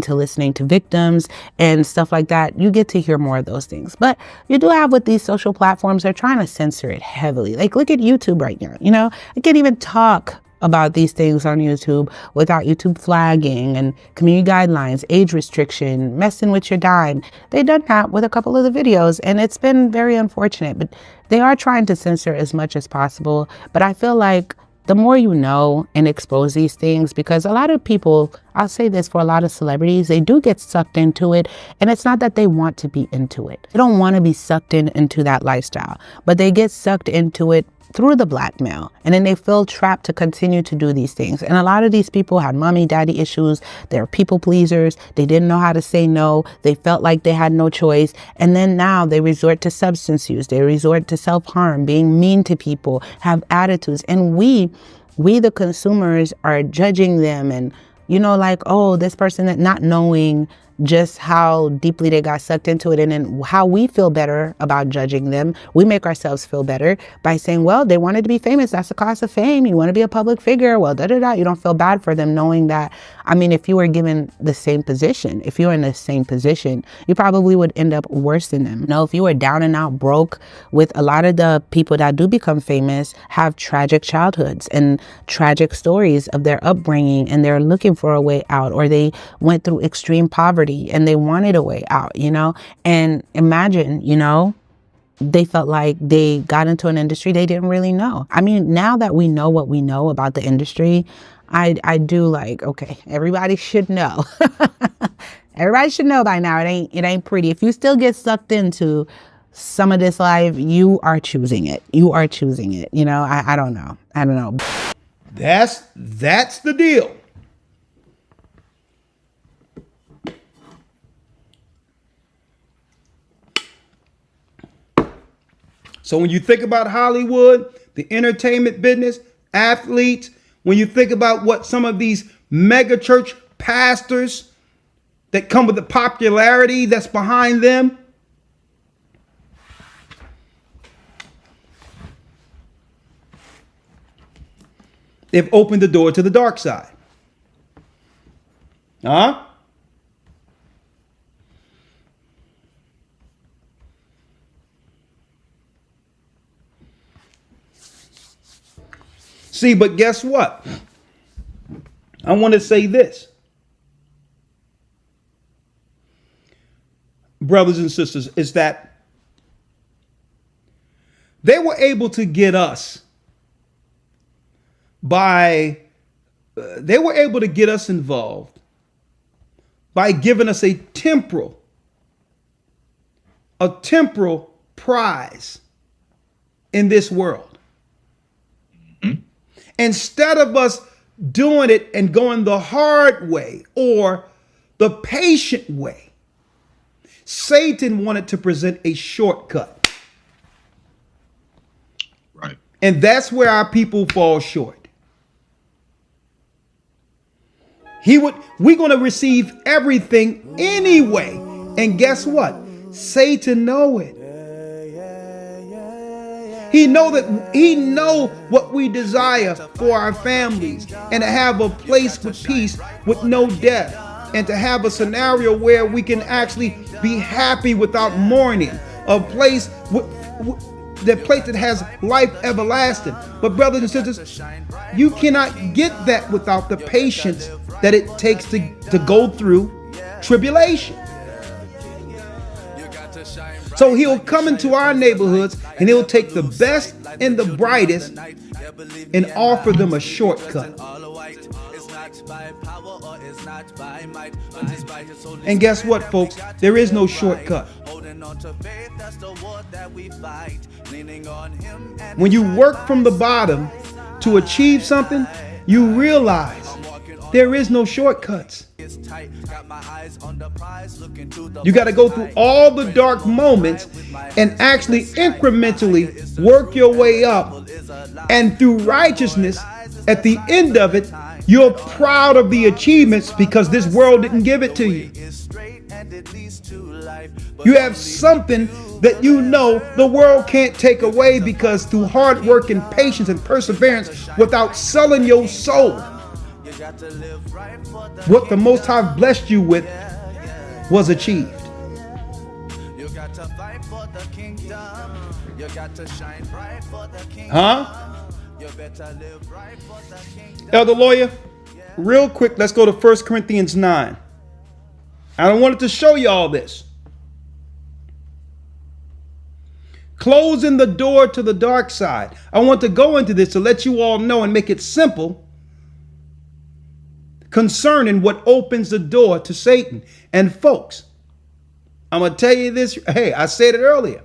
to listening to victims and stuff like that, you get to hear more of those things. But you do have with these social platforms, they're trying to censor it heavily. Like look at YouTube right now. You know, I can't even talk about these things on YouTube without YouTube flagging and community guidelines, age restriction, messing with your dime. They've done that with a couple of the videos, and it's been very unfortunate, but they are trying to censor as much as possible. But I feel like the more you know and expose these things, because a lot of people, I'll say this for a lot of celebrities, they do get sucked into it, and it's not that they want to be into it. They don't want to be sucked into that lifestyle, but they get sucked into it through the blackmail, and then they feel trapped to continue to do these things. And a lot of these people had mommy daddy issues. They're people pleasers. They didn't know how to say no. They felt like they had no choice, and then now they resort to substance use. They resort to self-harm, being mean to people, have attitudes, and we the consumers are judging them, and you know, like, oh, this person, that not knowing just how deeply they got sucked into it. And then how we feel better about judging them, we make ourselves feel better by saying, well, they wanted to be famous. That's the cost of fame. You want to be a public figure. Well, You don't feel bad for them, knowing that, I mean, if you were given the same position, if you were in the same position, you probably would end up worse than them. You know, if you were down and out broke, with a lot of the people that do become famous have tragic childhoods and tragic stories of their upbringing, and they're looking for a way out, or they went through extreme poverty and they wanted a way out, you know. And imagine, you know, they felt like they got into an industry they didn't really know. I mean, now that we know what we know about the industry, I do like, okay, everybody should know. Everybody should know by now. It ain't pretty. If you still get sucked into some of this life, you are choosing it. You are choosing it. You know, I don't know. I don't know. That's the deal. So when you think about Hollywood, the entertainment business, athletes, when you think about what some of these mega church pastors that come with the popularity that's behind them, they've opened the door to the dark side. Huh? See, but guess what? I want to say this. Brothers and sisters, is that they were able to get us involved by giving us a temporal prize in this world. Instead of us doing it and going the hard way or the patient way, Satan wanted to present a shortcut. Right. And that's where our people fall short. We're going to receive everything anyway. And guess what? Satan know it. He know what we desire for our families, and to have a place with peace, with no death, and to have a scenario where we can actually be happy without mourning, a place that has life everlasting. But brothers and sisters, you cannot get that without the patience that it takes to go through tribulation. So he'll come into our neighborhoods and he'll take the best and the brightest and offer them a shortcut. And guess what, folks? There is no shortcut. When you work from the bottom to achieve something, you realize there is no shortcuts. You got to go through all the dark moments and actually incrementally work your way up. And through righteousness, at the end of it, you're proud of the achievements because this world didn't give it to you. You have something that you know the world can't take away because through hard work and patience and perseverance, without selling your soul, what the Most High blessed you with was achieved. Huh? Elder Lawyer, real quick, let's go to 1 Corinthians 9. I wanted to show you all this. Closing the door to the dark side. I want to go into this to let you all know and make it simple concerning what opens the door to Satan. And folks, I'm going to tell you this. Hey, I said it earlier.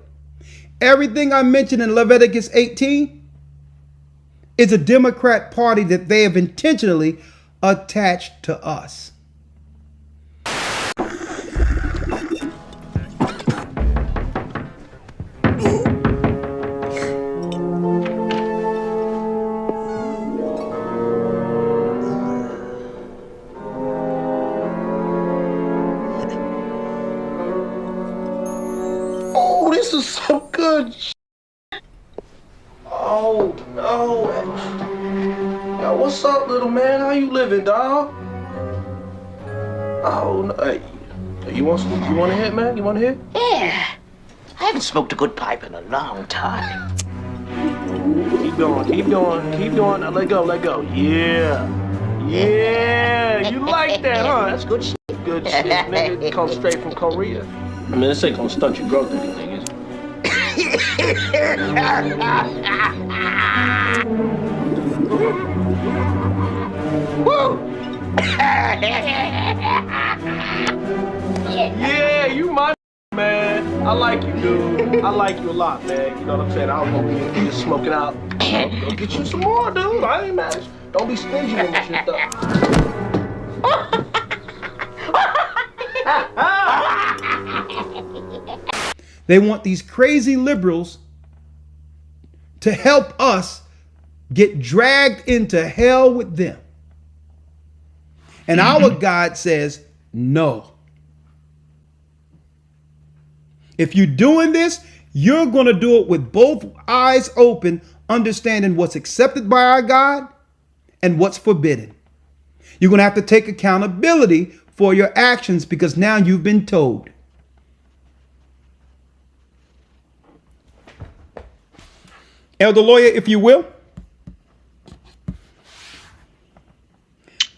Everything I mentioned in Leviticus 18 is a Democrat party that they have intentionally attached to us. Oh, this is so good. Oh, no. Yo, what's up, little man? How you living, dog? Oh, no. Hey, you want a hit, man? You want a hit? Yeah. I haven't smoked a good pipe in a long time. Keep going, keep going, keep going. Now let go, let go. Yeah. Yeah. You like that, huh? That's good shit. Good shit, nigga. It comes straight from Korea. I mean, this ain't gonna stunt your growth or anything, is it? Woo! Yeah, you my man. I like you, dude. I like you a lot, man. You know what I'm saying? I was gonna be just smoking out. Go get you some more, dude. I ain't mad. Don't be stingy with this shit, though. They want these crazy liberals to help us get dragged into hell with them. And our God says, no. If you're doing this, you're going to do it with both eyes open, understanding what's accepted by our God and what's forbidden. You're going to have to take accountability for your actions because now you've been told. Elder Lawyer, if you will.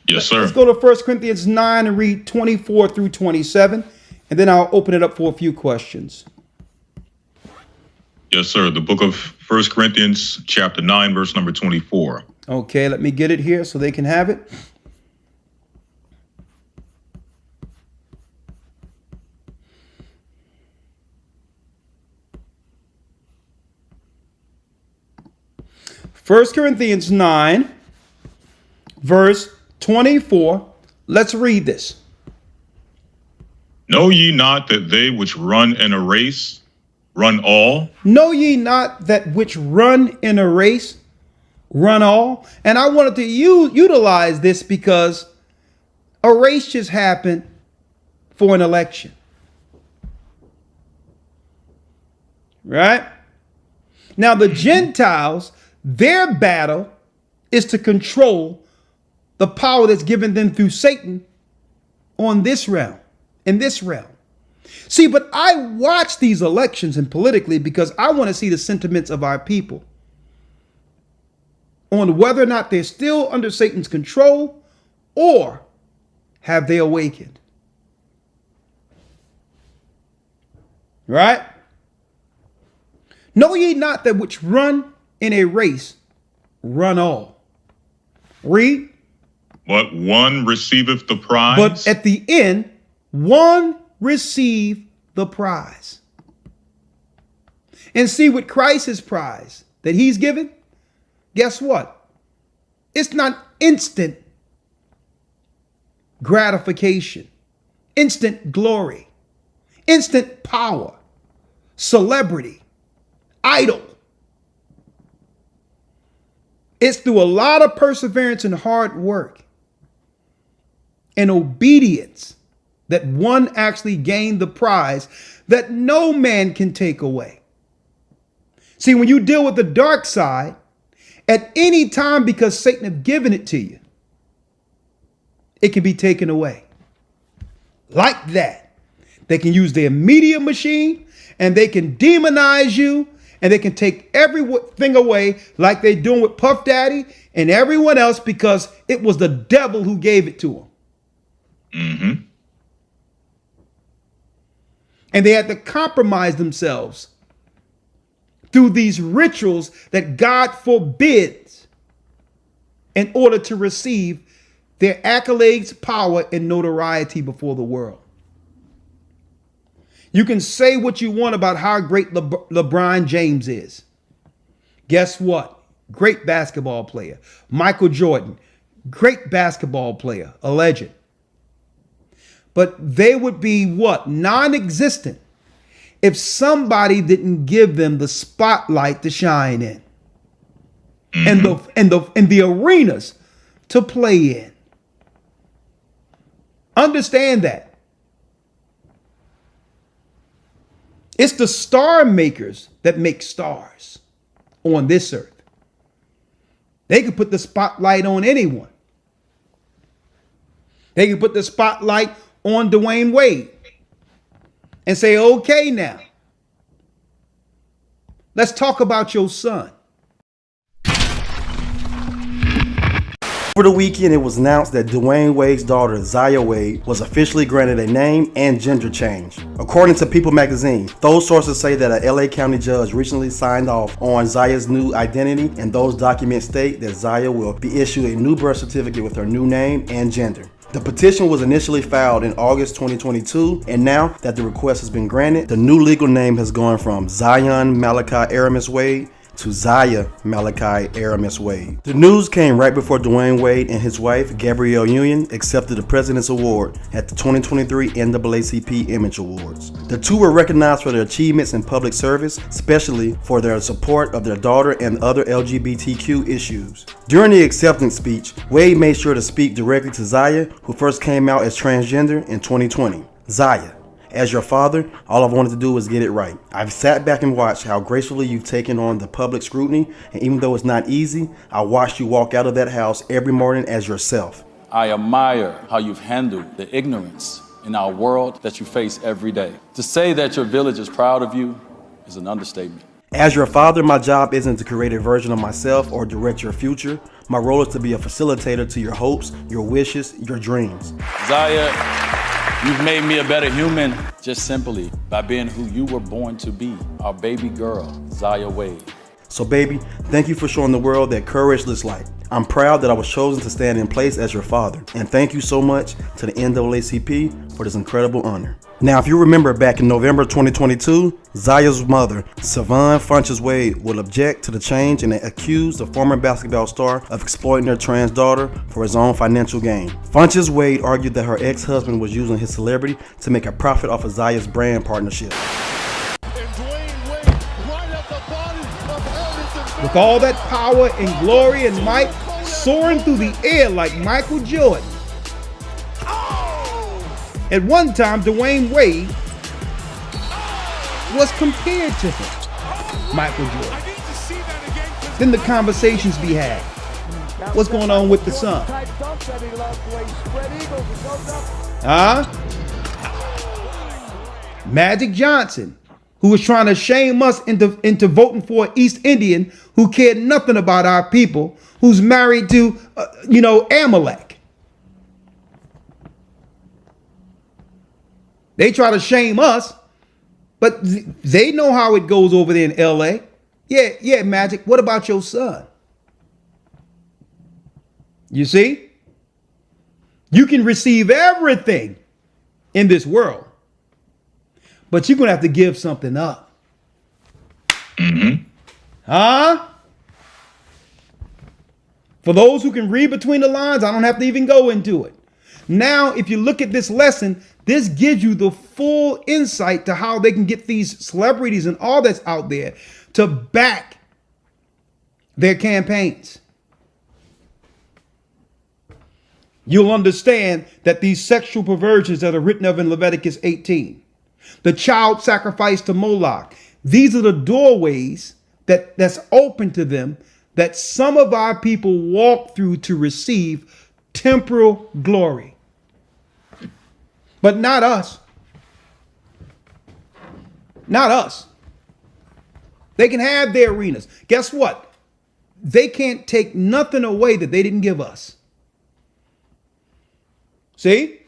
Yes, sir. Let's go to 1 Corinthians 9 and read 24 through 27, and then I'll open it up for a few questions. Yes, sir. The book of 1 Corinthians, chapter 9, verse number 24. Okay, let me get it here so they can have it. First Corinthians 9, verse 24. Let's read this. Know ye not that they which run in a race run all? Know ye not that which run in a race run all? And I wanted to utilize this because a race just happened for an election. Right? Now the Gentiles, their battle is to control the power that's given them through Satan on this realm, in this realm. See, but I watch these elections and politically because I want to see the sentiments of our people on whether or not they're still under Satan's control or have they awakened. Right? Know ye not that which run in a race run all? Read. But one receiveth the prize. But at the end, one receive the prize. And see, with Christ's prize that he's given, guess what? It's not instant gratification, instant glory, instant power, celebrity, idol. It's through a lot of perseverance and hard work and obedience that one actually gained the prize that no man can take away. See, when you deal with the dark side, at any time, because Satan have given it to you, it can be taken away. Like that. They can use their media machine and they can demonize you and they can take everything away like they're doing with Puff Daddy and everyone else because it was the devil who gave it to them. Mm-hmm. And they had to compromise themselves through these rituals that God forbids in order to receive their accolades, power, and notoriety before the world. You can say what you want about how great LeBron James is. Guess what? Great basketball player. Michael Jordan, great basketball player, a legend. But they would be what? Non-existent if somebody didn't give them the spotlight to shine in, and the arenas to play in. Understand that. It's the star makers that make stars on this earth. They can put the spotlight on anyone. They can put the spotlight on Dwayne Wade and say, okay, now let's talk about your son. Over the weekend, it was announced that Dwayne Wade's daughter, Zaya Wade, was officially granted a name and gender change. According to People magazine, those sources say that a LA County judge recently signed off on Zaya's new identity, and those documents state that Zaya will be issued a new birth certificate with her new name and gender. The petition was initially filed in August 2022, and now that the request has been granted, the new legal name has gone from Zion Malachi Aramis Wade to Zaya Malachi Aramis Wade. The news came right before Dwayne Wade and his wife, Gabrielle Union, accepted the President's Award at the 2023 NAACP Image Awards. The two were recognized for their achievements in public service, especially for their support of their daughter and other LGBTQ issues. During the acceptance speech, Wade made sure to speak directly to Zaya, who first came out as transgender in 2020. Zaya, as your father, all I've wanted to do is get it right. I've sat back and watched how gracefully you've taken on the public scrutiny, and even though it's not easy, I watched you walk out of that house every morning as yourself. I admire how you've handled the ignorance in our world that you face every day. To say that your village is proud of you is an understatement. As your father, my job isn't to create a version of myself or direct your future. My role is to be a facilitator to your hopes, your wishes, your dreams. Zaya, you've made me a better human just simply by being who you were born to be, our baby girl, Zaya Wade. So baby, thank you for showing the world that courage looks like. I'm proud that I was chosen to stand in place as your father. And thank you so much to the NAACP for this incredible honor. Now, if you remember back in November 2022, Zaya's mother, Savon Funches Wade, will object to the change and accuse the former basketball star of exploiting their trans daughter for his own financial gain. Funches Wade argued that her ex-husband was using his celebrity to make a profit off of Zaya's brand partnership. With all that power and glory and might soaring through the air like Michael Jordan. At one time, Dwayne Wade was compared to him, Michael Jordan. Then the conversations be had. What's going on with the son? Magic Johnson, who was trying to shame us into voting for an East Indian who cared nothing about our people, who's married to, Amalek. They try to shame us, but they know how it goes over there in LA. Yeah, Magic, what about your son? You see? You can receive everything in this world, but you're going to have to give something up. Huh? For those who can read between the lines, I don't have to even go into it. Now, if you look at this lesson, this gives you the full insight to how they can get these celebrities and all that's out there to back their campaigns. You'll understand that these sexual perversions that are written of in Leviticus 18, the child sacrifice to Moloch, these are the doorways that's open to them that some of our people walk through to receive temporal glory. But not us. Not us. They can have their arenas. Guess what? They can't take nothing away that they didn't give us. See?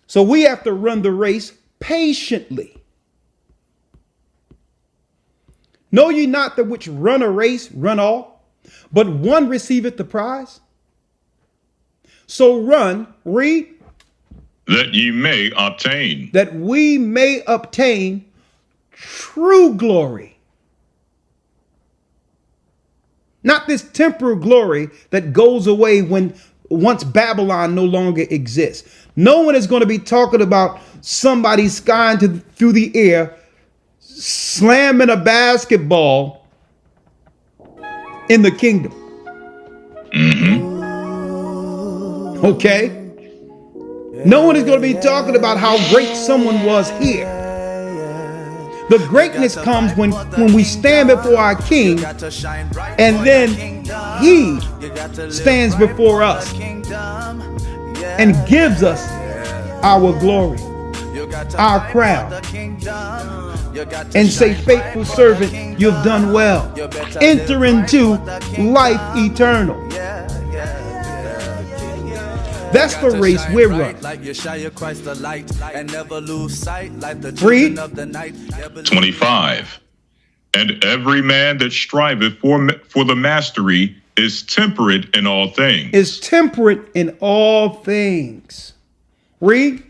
So we have to run the race patiently. Know ye not that which run a race run all, but one receiveth the prize? So run, read. That ye may obtain. That we may obtain true glory. Not this temporal glory that goes away once Babylon no longer exists. No one is going to be talking about somebody skying through the air, slamming a basketball in the kingdom. Okay? No one is going to be talking about how great someone was here. The greatness comes when we stand before our King and then he stands before us and gives us our glory, our crown, and say, faithful servant, you've done well. Enter into life eternal. That's the race we're running. Read. 25. And every man that striveth for the mastery is temperate in all things. Is temperate in all things. Read.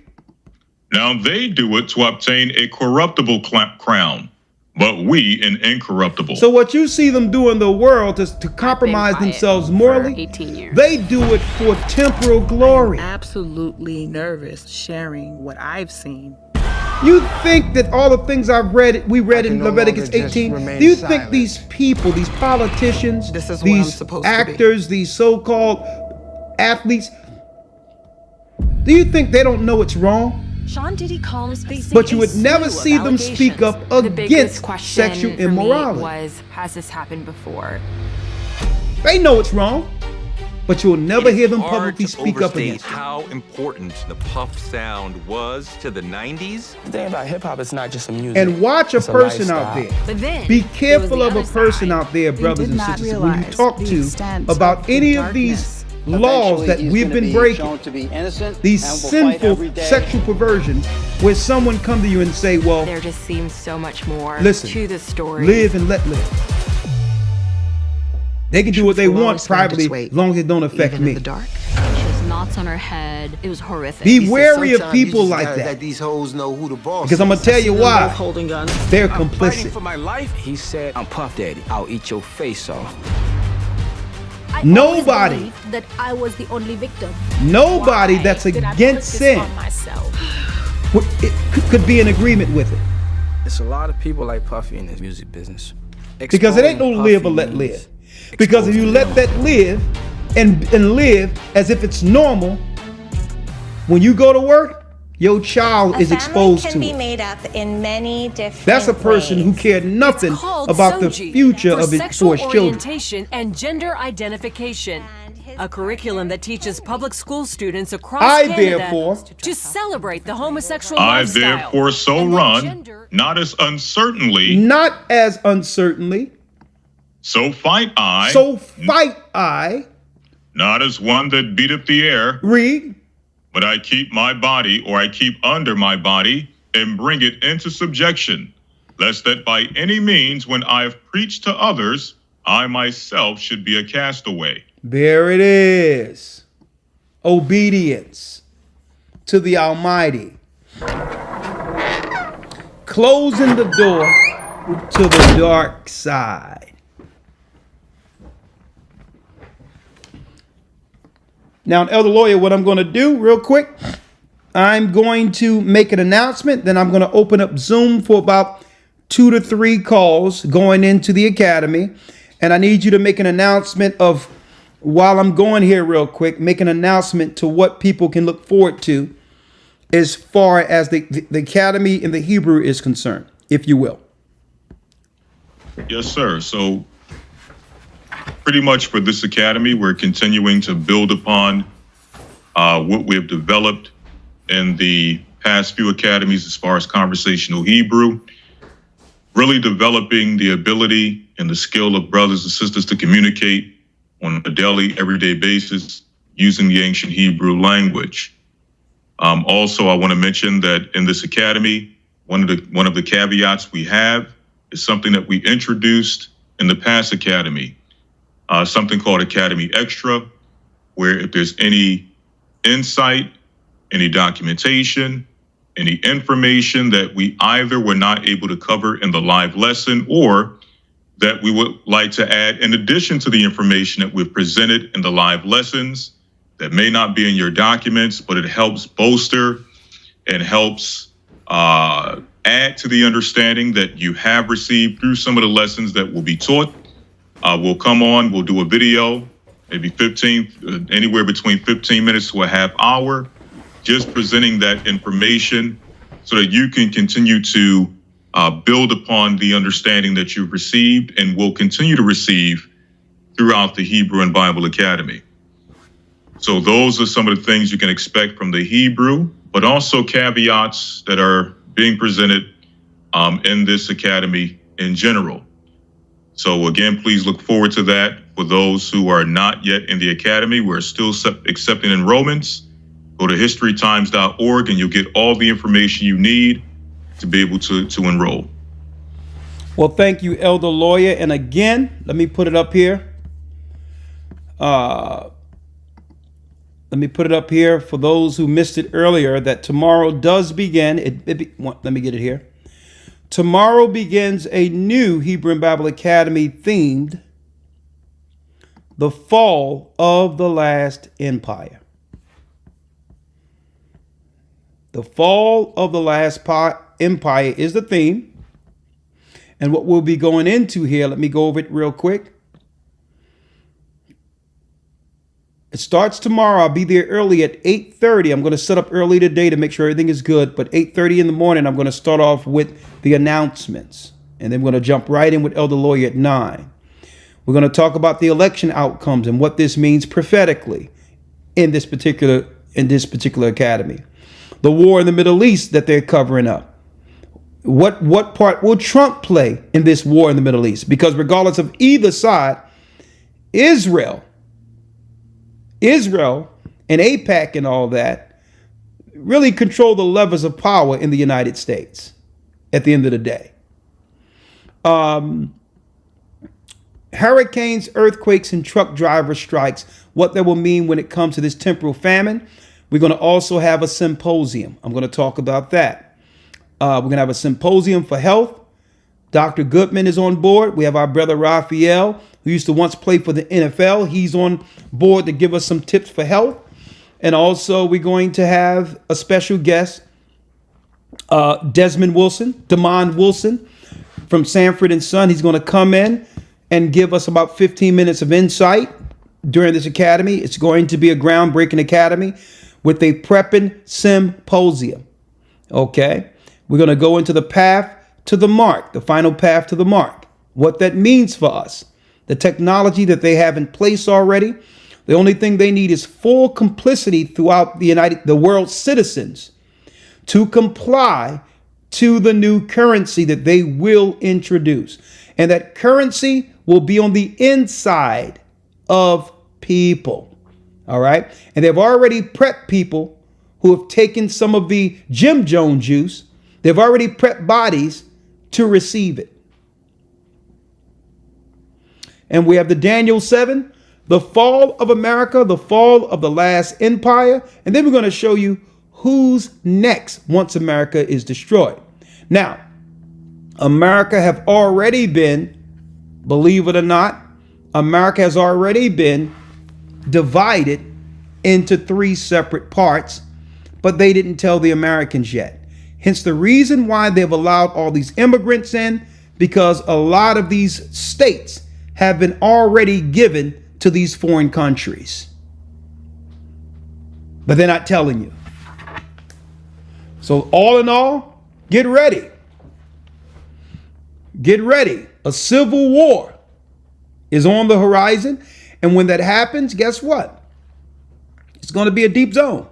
Now they do it to obtain a corruptible crown, but we an incorruptible. So what you see them do in the world to compromise themselves morally, 18 years. they do it for temporal glory. Absolutely nervous sharing what I've seen. You think that all the things we read in Leviticus 18, do you think these people, these politicians, these actors, these so-called athletes, do you think they don't know it's wrong? Sean Diddy Combs facing but you would never see them speak up against sexual immorality. Has this happened before? They know it's wrong, but you'll never hear them publicly speak up against it. How important the Puff sound was to the 90s. The thing about hip hop, it's not just a music. And watch a person out there. Be careful of a person out there, brothers and sisters, when you talk to about any of these laws that we've been breaking, these sinful sexual perversions, where someone come to you and say, well, there just seems so much more listen, to the story. Live and let live. They can do what they want privately as long as it don't affect me. In the dark. She has knots on her head. It was horrific. Be wary of people like that. These hoes know who the boss because I'm gonna tell you why. Holding guns. They're I'm complicit. fighting for my life. He said, I'm Puff Daddy. I'll eat your face off. Nobody that I was the only victim. Nobody that's against sin could be in agreement with it. It's a lot of people like Puffy in this music business. Because it ain't no live or let live. Because if you let that live and live as if it's normal, when you go to work, your child is exposed to can be it. made up in many different That's a person who cared nothing about the future of his for his children. Orientation and gender identification. A curriculum that teaches public school students across Canada to celebrate the homosexual lifestyle. I therefore so run, not as uncertainly. Not as uncertainly. So fight I. So fight I. Not as one that beateth the air. Read. But I keep my body, or I keep under my body, and bring it into subjection, lest that by any means, when I have preached to others, I myself should be a castaway. There it is. Obedience to the Almighty. Closing the door to the dark side. Now, Elder Lawyer, what I'm going to do real quick, I'm going to make an announcement. Then I'm going to open up Zoom for about 2 to 3 calls going into the academy. And I need you to make an announcement of, while I'm going here real quick, make an announcement to what people can look forward to as far as the academy in the Hebrew is concerned, if you will. Yes, sir. So pretty much for this academy, we're continuing to build upon what we have developed in the past few academies as far as conversational Hebrew, really developing the ability and the skill of brothers and sisters to communicate on a daily, everyday basis using the ancient Hebrew language. Also, I want to mention that in this academy, one of the caveats we have is something that we introduced in the past academy, something called Academy Extra, where if there's any insight, any documentation, any information that we either were not able to cover in the live lesson or that we would like to add in addition to the information that we've presented in the live lessons that may not be in your documents, but it helps bolster and helps add to the understanding that you have received through some of the lessons that will be taught. We'll come on, we'll do a video, maybe anywhere between 15 minutes to a half hour, just presenting that information so that you can continue to build upon the understanding that you've received and will continue to receive throughout the Hebrew and Bible Academy. So those are some of the things you can expect from the Hebrew, but also caveats that are being presented in this academy in general. So again, please look forward to that. For those who are not yet in the academy, we're still accepting enrollments. Go to historytimes.org and you'll get all the information you need to be able to enroll. Well, thank you, Elder Lawyer. And again, let me put it up here. Let me put it up here for those who missed it earlier that tomorrow does begin. Let me get it here. Tomorrow begins a new Hebrew and Bible Academy themed The Fall of the Last Empire. The Fall of the Last Empire is the theme. And what we'll be going into here, let me go over it real quick. It starts tomorrow. I'll be there early at 8:30. I'm going to set up early today to make sure everything is good. But 8:30 in the morning, I'm going to start off with the announcements. And then we're going to jump right in with Elder Lawyer at 9. We're going to talk about the election outcomes and what this means prophetically in this particular academy. The war in the Middle East that they're covering up. What part will Trump play in this war in the Middle East? Because regardless of either side, Israel and AIPAC and all that really control the levers of power in the United States at the end of the day. Hurricanes, earthquakes, and truck driver strikes, what that will mean when it comes to this temporal famine. We're going to also have a symposium. I'm going to talk about that. We're going to have a symposium for health. Dr. Goodman is on board. We have our brother Raphael, who used to once play for the NFL. He's on board to give us some tips for health. And also we're going to have a special guest, Demond Wilson from Sanford & Son. He's going to come in and give us about 15 minutes of insight during this academy. It's going to be a groundbreaking academy with a prepping symposium. Okay. We're going to go into the path to the mark, the final path to the mark, what that means for us, the technology that they have in place already. The only thing they need is full complicity throughout the world's citizens to comply to the new currency that they will introduce. And that currency will be on the inside of people. All right. And they've already prepped people who have taken some of the Jim Jones juice. They've already prepped bodies to receive it. And we have the Daniel 7, the fall of America, the fall of the last empire. And then we're going to show you who's next once America is destroyed. Now, America have already been, believe it or not, America has already been divided into 3 separate parts, but they didn't tell the Americans yet. Hence the reason why they've allowed all these immigrants in, because a lot of these states have been already given to these foreign countries. But they're not telling you. So all in all, get ready. Get ready. A civil war is on the horizon. And when that happens, guess what? It's going to be a deep zone.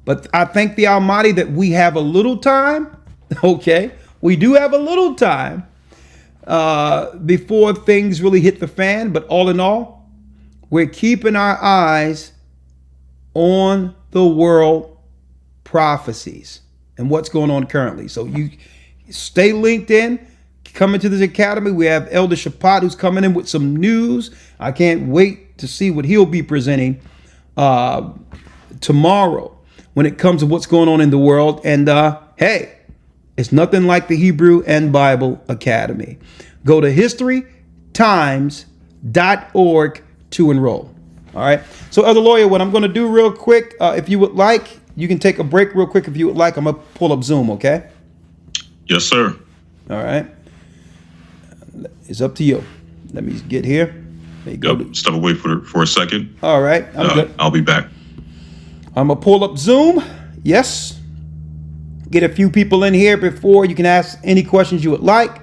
But I thank the Almighty that we have a little time. Okay. We do have a little time before things really hit the fan. But all in all, we're keeping our eyes on the world prophecies and what's going on currently. So you stay linked in. Coming to this academy, we have Elder Shapat, who's coming in with some news. I can't wait to see what he'll be presenting tomorrow when it comes to what's going on in the world. And hey, it's nothing like the Hebrew and Bible Academy. Go to historytimes.org to enroll. All right. So, Elder Lawyer, what I'm going to do real quick, if you would like, you can take a break real quick if you would like. I'm going to pull up Zoom, okay? Yes, sir. All right. It's up to you. Let me get here. There you go. Yep. Step away for a second. All right. I'm good. I'll be back. I'm going to pull up Zoom. Yes. Get a few people in here before you can ask any questions you would like.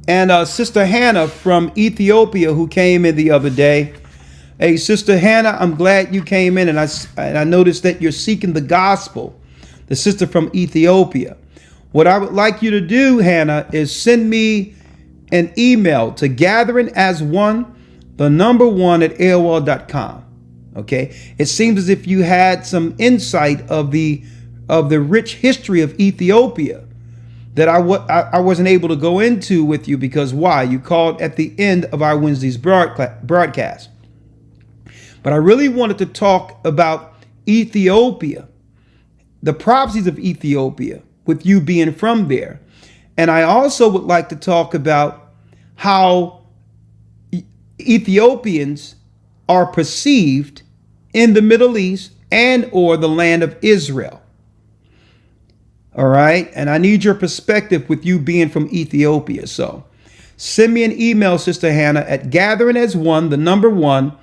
And Sister Hannah from Ethiopia, who came in the other day. Hey, Sister Hannah, I'm glad you came in, and I noticed that you're seeking the gospel. The sister from Ethiopia. What I would like you to do, Hannah, is send me an email to gatheringas1 Okay. It seems as if you had some insight of the rich history of Ethiopia that I wasn't able to go into with you because why? You called at the end of our Wednesday's broadcast. But I really wanted to talk about Ethiopia, the prophecies of Ethiopia, with you being from there. And I also would like to talk about how Ethiopians are perceived in the Middle East and or the land of Israel. All right. And I need your perspective with you being from Ethiopia. So send me an email, Sister Hannah, at gatheringas1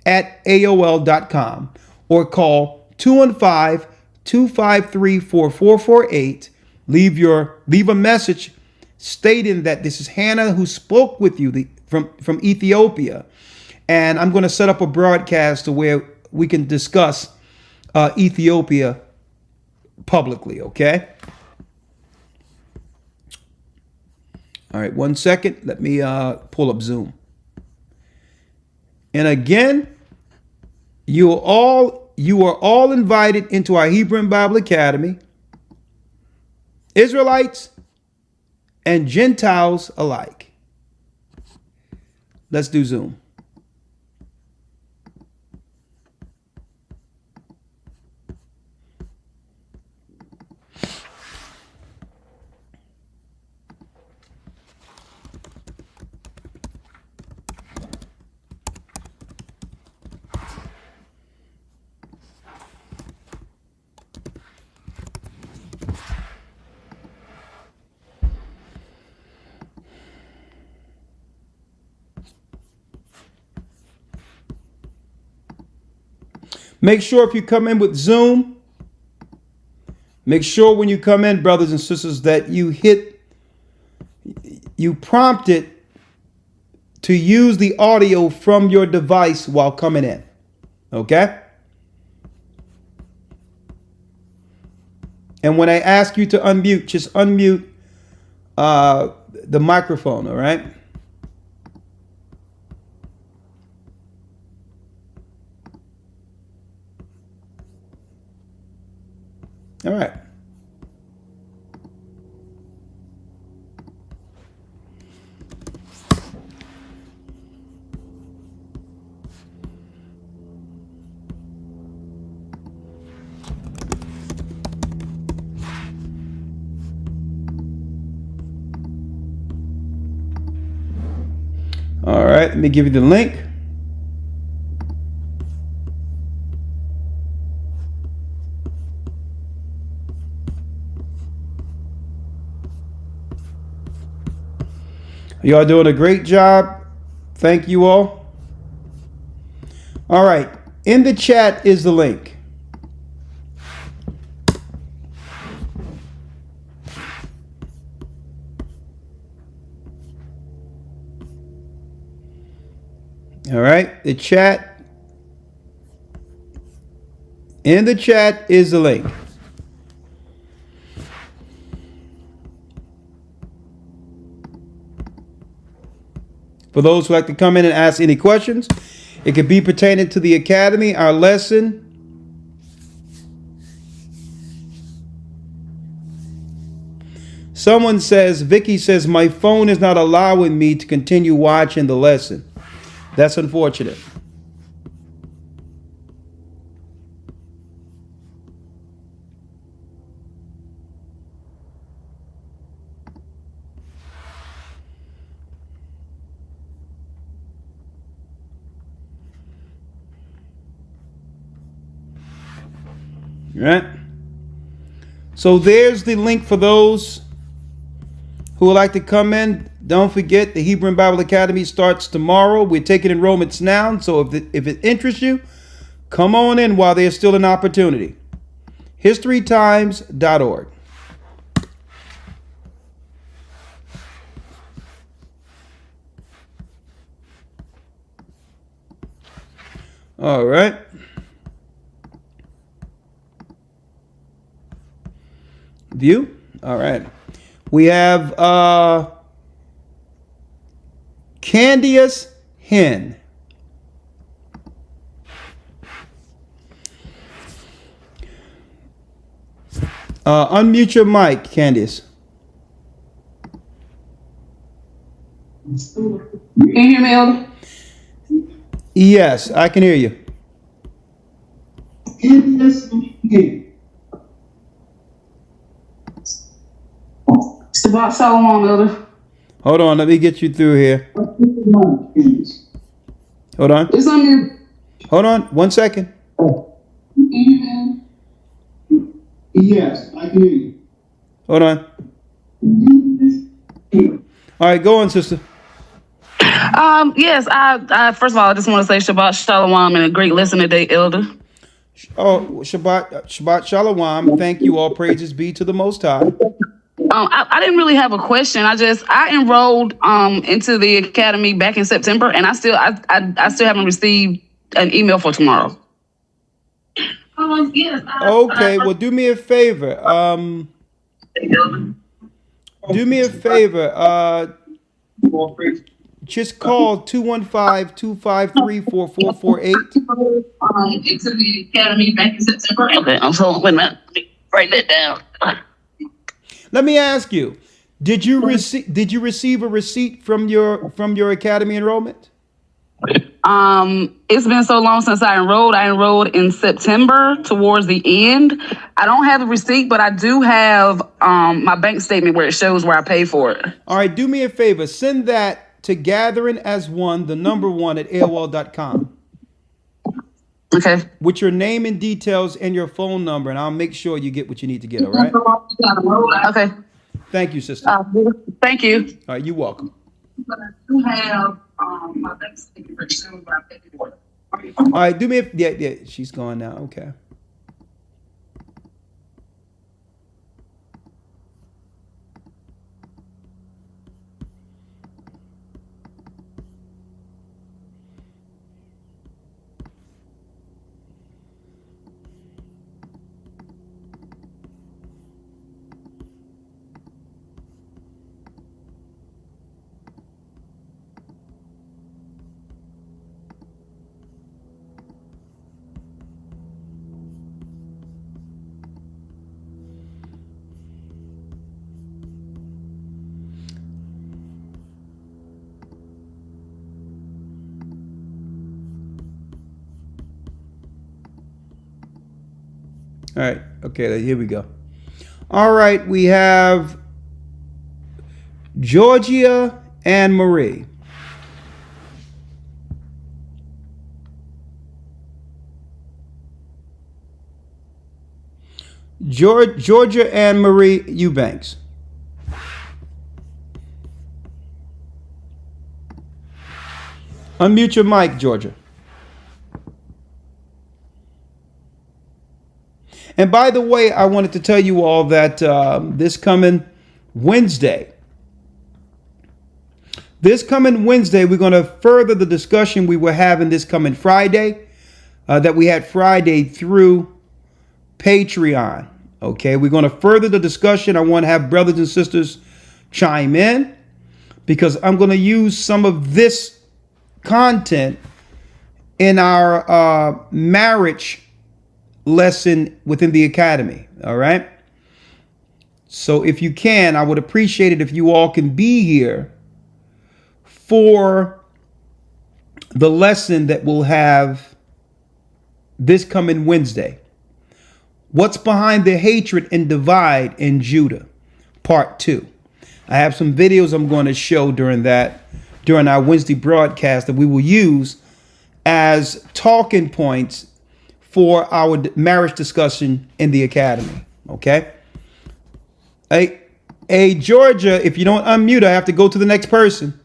at AOL.com or call 215-253-4448. Leave a message stating that this is Hannah who spoke with you from Ethiopia. And I'm going to set up a broadcast to where we can discuss Ethiopia publicly, okay? All right, 1 second. Let me pull up Zoom. And again, you are all invited into our Hebrew and Bible Academy, Israelites and Gentiles alike. Let's do Zoom. Make sure if you come in with Zoom, make sure when you come in, brothers and sisters, that you prompt it to use the audio from your device while coming in. Okay? And when I ask you to unmute, just unmute the microphone, all right? All right. All right, let me give you the link. Y'all doing a great job. Thank you all. All right. In the chat is the link. All right. The chat. In the chat is the link. For those who like to come in and ask any questions, it could be pertaining to the academy, our lesson. Someone says, Vicky says, my phone is not allowing me to continue watching the lesson. That's unfortunate. All right. So there's the link for those who would like to come in. Don't forget, the Hebrew and Bible Academy starts tomorrow. We're taking enrollments now. So if it interests you, come on in while there's still an opportunity. historytimes.org. All right. View. All right. We have Candia's Hen. Unmute your mic, Candice. Can you hear me, Elder? Yes, I can hear you. Shabbat Shalom, Elder. Hold on, let me get you through here. Hold on. It's on your. Hold on, 1 second. Yes, I can hear you. Hold on. All right, go on, sister. Yes, I first of all, I just want to say Shabbat Shalom and a great lesson today, Elder. Oh, Shabbat Shalom. Thank you. All praises be to the Most High. I didn't really have a question. I enrolled into the academy back in September, and I still haven't received an email for tomorrow. Yes. Okay, well, do me a favor. Do me a favor. Just call 215-253-4448. Into the academy back in September. Okay, I'm so wait a minute. Let me write that down. Let me ask you: Did you receive a receipt from your academy enrollment? It's been so long since I enrolled. I enrolled in September towards the end. I don't have the receipt, but I do have my bank statement where it shows where I paid for it. All right, do me a favor. Send that to gatheringas1, the number 1 at AOL.com. Okay. With your name and details and your phone number, and I'll make sure you get what you need to get, all right? Okay. Thank you, sister. Thank you. All right, you're welcome. But I do have my bank statement where it shows where I paid for it. All right, do me a yeah, she's gone now. Okay. All right. Okay, here we go. All right, we have Georgia and Marie. Georgia and Marie Eubanks. Unmute your mic, Georgia. And by the way, I wanted to tell you all that this coming Wednesday, we're going to further the discussion we were having this coming Friday, that we had Friday through Patreon. Okay, we're going to further the discussion. I want to have brothers and sisters chime in because I'm going to use some of this content in our marriage lesson within the academy. All right. So if you can, I would appreciate it if you all can be here for the lesson that we'll have this coming Wednesday. What's behind the hatred and divide in Judah? Part 2. I have some videos I'm going to show during our Wednesday broadcast that we will use as talking points for our marriage discussion in the academy. Okay? Hey, Georgia, if you don't unmute, I have to go to the next person.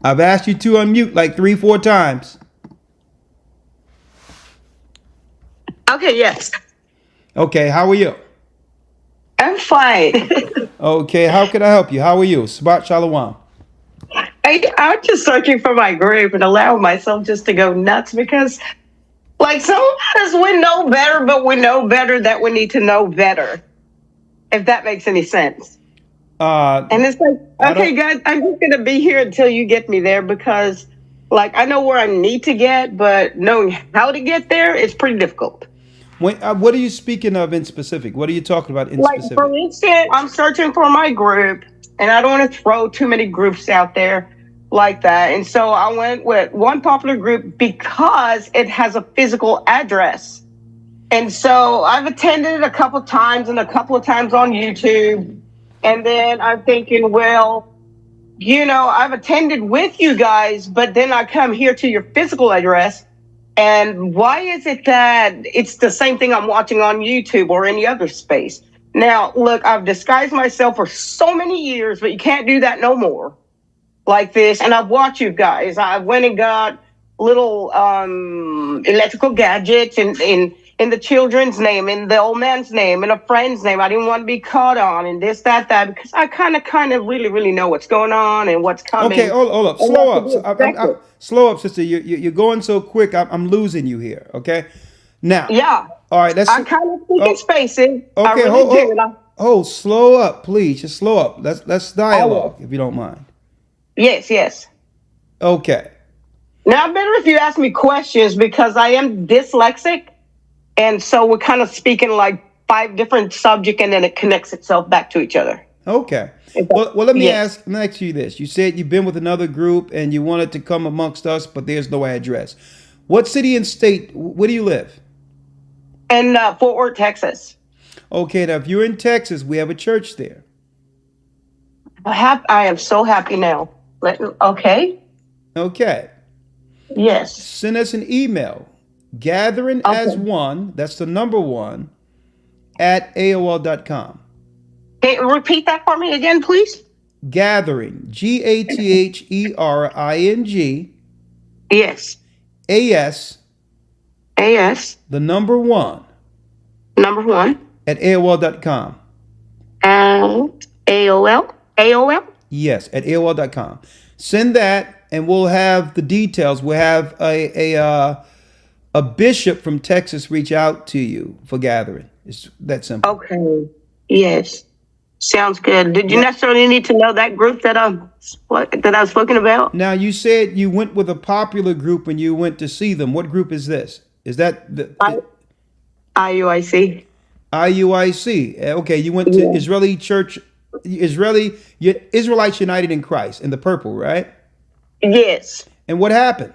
I've asked you to unmute like 3-4 times. Okay, yes. Okay, how are you? I'm fine. Okay, how can I help you? How are you? Shabbat Shalom. I'm just searching for my group and allowing myself just to go nuts because, like, some of us, we know better, but we know better that we need to know better, if that makes any sense. And it's like, okay, guys, I'm just going to be here until you get me there because, like, I know where I need to get, but knowing how to get there is pretty difficult. What are you speaking of in specific? What are you talking about in specific? For instance, I'm searching for my group, and I don't want to throw too many groups out there like that. And so I went with one popular group because it has a physical address. And so I've attended it a couple of times and a couple of times on YouTube. And then I'm thinking, well, you know, I've attended with you guys, but then I come here to your physical address. And why is it that it's the same thing I'm watching on YouTube or any other space? Now, look, I've disguised myself for so many years, but you can't do that no more like this. And I've watched you guys. I went and got little electrical gadgets in the children's name, in the old man's name, in a friend's name. I didn't want to be caught on and this, that, because I kind of really know what's going on and what's coming. Okay, hold up. Slow up, sister. You're going so quick. I'm losing you here. Okay. Now. Yeah. All right. I'm kind of thinking spacing. Okay. Slow up, please. Just slow up. Let's dialogue, if you don't mind. Yes. Okay. Now, better if you ask me questions because I am dyslexic. And so we're kind of speaking like 5 different subjects and then it connects itself back to each other. Okay. Well, let me ask you this. You said you've been with another group and you wanted to come amongst us, but there's no address. What city and state, where do you live? In Fort Worth, Texas. Okay, now if you're in Texas, we have a church there. I am so happy now. Okay. Yes. Send us an email. Gathering as one, that's the number 1, at AOL.com. Hey, repeat that for me again, please. Gathering, GATHERING. Yes. AS. The number 1. Number 1. At AOL.com. AOL? Yes, at AOL.com. Send that and we'll have the details. We'll have a bishop from Texas reach out to you for gathering. It's that simple. Okay. Yes. Sounds good. Did you necessarily need to know that group that I've spoken about? Now, you said you went with a popular group and you went to see them. What group is this? Is that the IUIC? IUIC. Okay, you went to Israeli Church, Israelites United in Christ in the purple, right? Yes. And what happened?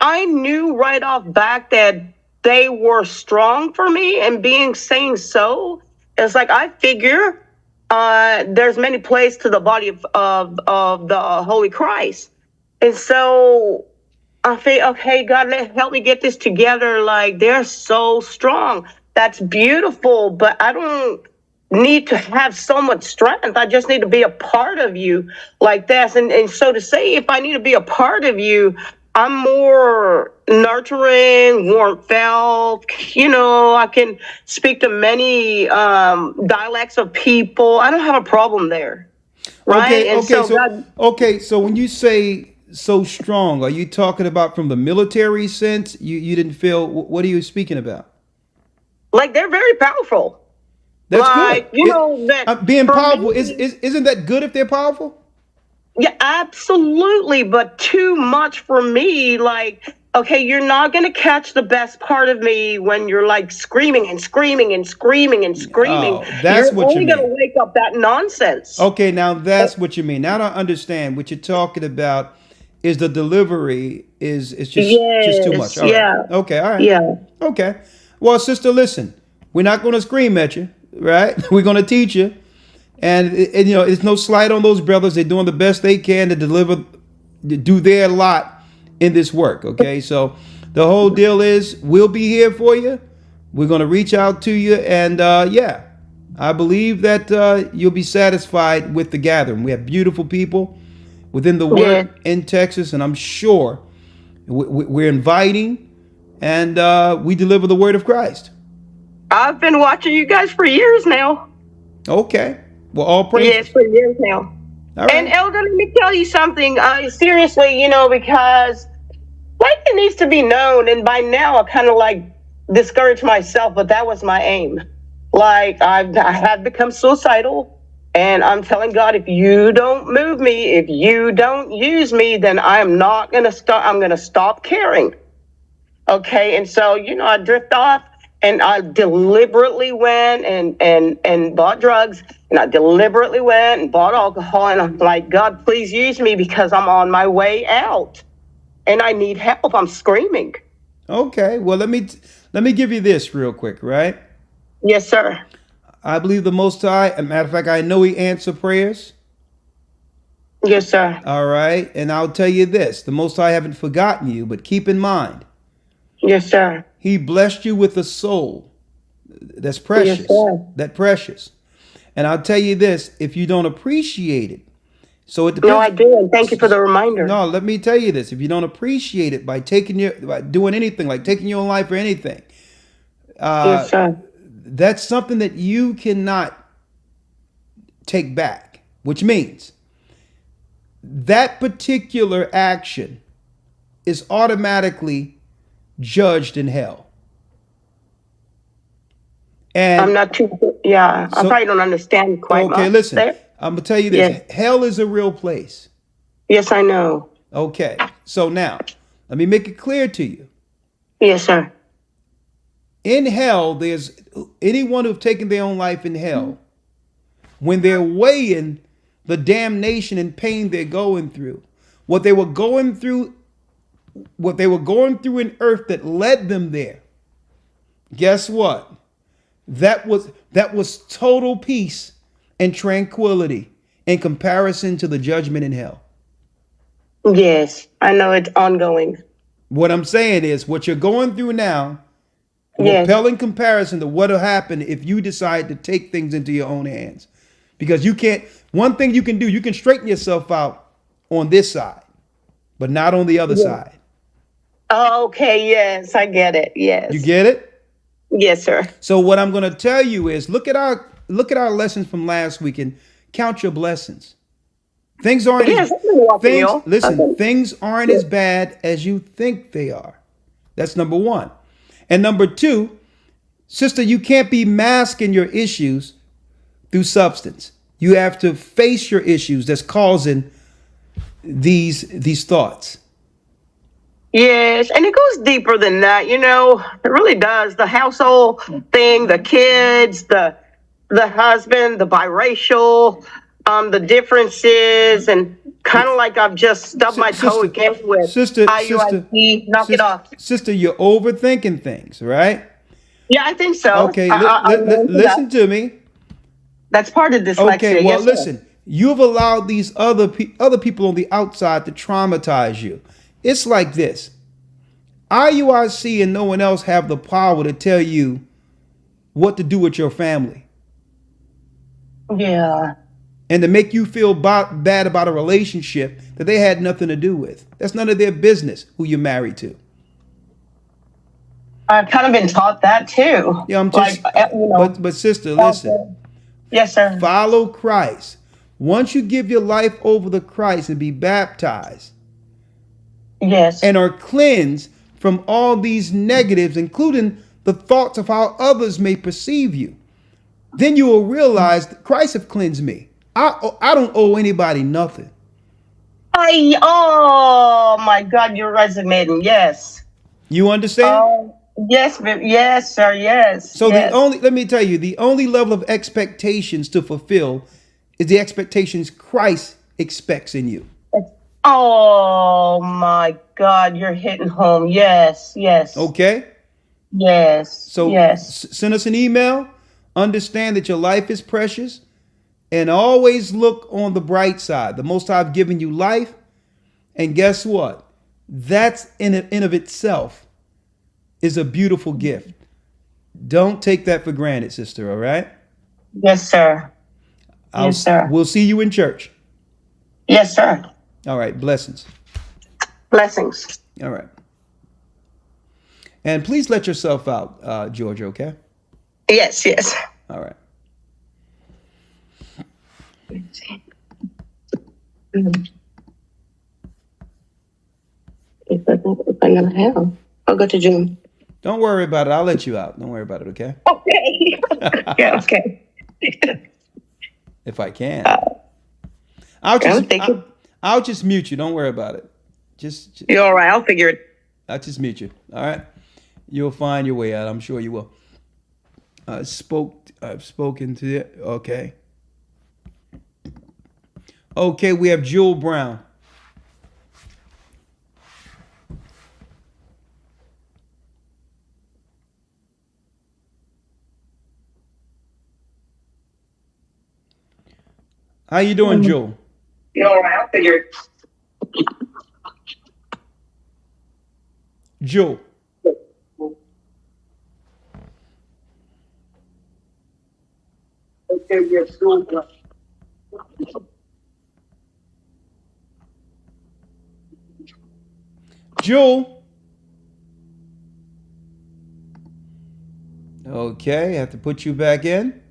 I knew right off back that they were strong for me, and saying so, it's like I figure there's many places to the body of the Holy Christ, and so I think, okay, God, help me get this together. Like they're so strong. That's beautiful, but I don't need to have so much strength. I just need to be a part of you like this. And so to say, if I need to be a part of you, I'm more nurturing, warm felt. You know, I can speak to many dialects of people. I don't have a problem there. Right. So when you say so strong, are you talking about from the military sense? You didn't feel, what are you speaking about? Like, they're very powerful. That's like, good. You know, that being powerful, me, isn't that good if they're powerful? Yeah, absolutely. But too much for me. Like, okay, you're not going to catch the best part of me when you're like screaming and screaming and screaming and screaming. Oh, that's what you mean. You're only going to wake up that nonsense. Okay, now that's what you mean. Now I understand what you're talking about. Is the delivery is just too much? All right. Okay. All right. Yeah. Okay. Well, sister, listen. We're not going to scream at you, right? We're going to teach you, and you know, it's no slight on those brothers. They're doing the best they can to deliver, to do their lot in this work. Okay. So the whole deal is, we'll be here for you. We're going to reach out to you, and yeah, I believe that you'll be satisfied with the gathering. We have beautiful people within the work in Texas, and I'm sure we're inviting, and we deliver the word of Christ. I've been watching you guys for years now. Okay. Well, all praise. Yes, for years now. All right. And Elder, let me tell you something. Seriously, you know, because like, it needs to be known. And by now, I kind of like discouraged myself, but that was my aim. Like, I have become suicidal. And I'm telling God, if you don't move me, if you don't use me, then I'm not going to stop. I'm going to stop caring. Okay. And so, you know, I drift off. And I deliberately went and bought drugs, and I deliberately went and bought alcohol. And I'm like, God, please use me, because I'm on my way out and I need help. I'm screaming. Okay. Well, let me give you this real quick, right? Yes, sir. I believe the Most High. As a matter of fact, I know He answers prayers. Yes, sir. All right. And I'll tell you this: the Most High haven't forgotten you, but keep in mind. Yes, sir. He blessed you with a soul that's precious. Yes, that precious. And I'll tell you this: if you don't appreciate it, so it depends. No, I do. And thank you for the reminder. No, let me tell you this: if you don't appreciate it by doing anything, like taking your own life or anything, yes, sir. That's something that you cannot take back. Which means that particular action is automatically judged in hell. And I'm not too, I probably don't understand quite much. Okay, listen, there. I'm gonna tell you this. Yes. Hell is a real place. Yes, I know. Okay, so now let me make it clear to you. Yes, sir. In hell, there's anyone who've taken their own life in hell, when they're weighing the damnation and pain they're going through, what they were going through in earth that led them there. Guess what? That was total peace and tranquility in comparison to the judgment in hell. Yes, I know it's ongoing. What I'm saying is, what you're going through now will pale in comparison to what will happen if you decide to take things into your own hands. Because you can't, one thing you can do, you can straighten yourself out on this side, but not on the other side. Okay, yes, I get it. Yes. You get it? Yes, sir. So what I'm going to tell you is, look at our lessons from last week and count your blessings. Things aren't things aren't as bad as you think they are. That's number one. And number two, sister, you can't be masking your issues through substance. You have to face your issues that's causing these thoughts. Yes, and it goes deeper than that, you know. It really does. The household thing, the kids, the husband, the biracial, the differences, and kind of like I've just stubbed my toe again with IUIC. Knock it off. Sister, you're overthinking things, right? Yeah, I think so. Okay, listen to me. That's part of dyslexia. Okay, well, yes, listen. You've allowed these other people on the outside to traumatize you. It's like this. IUIC and no one else have the power to tell you what to do with your family. Yeah. And to make you feel bad about a relationship that they had nothing to do with. That's none of their business who you're married to. I've kind of been taught that too. Yeah, I'm just, but sister, listen. Yes, sir. Follow Christ. Once you give your life over to Christ and be baptized, yes, and are cleansed from all these negatives, including the thoughts of how others may perceive you, then you will realize that Christ have cleansed me. I don't owe anybody nothing. Oh my God, you're resonating. Yes. You understand? Yes, yes, sir. Yes. So yes. let me tell you, the only level of expectations to fulfill is the expectations Christ expects in you. Oh my God, you're hitting home. Yes, yes. Okay? Yes. So send us an email. Understand that your life is precious. And always look on the bright side. The Most High have given you life. And guess what? That's in of itself is a beautiful gift. Don't take that for granted, sister, all right? Yes, sir. Yes, sir. We'll see you in church. Yes, sir. All right. Blessings. Blessings. All right. And please let yourself out, Georgia, okay? Yes, yes. All right. If I'm gonna have, I'll go to June. Don't worry about it. I'll let you out. Don't worry about it, okay? Okay. Yeah, okay. If I can. I'll just mute you. Don't worry about it. Just You're all right. I'll figure it. I'll just mute you. All right. You'll find your way out. I'm sure you will. I've spoken to it. Okay. Okay, we have Jewel Brown. How you doing, Jewel? You're all right. I'll figure it. Jewel. Okay, yes, Jewel. Okay, I have to put you back in.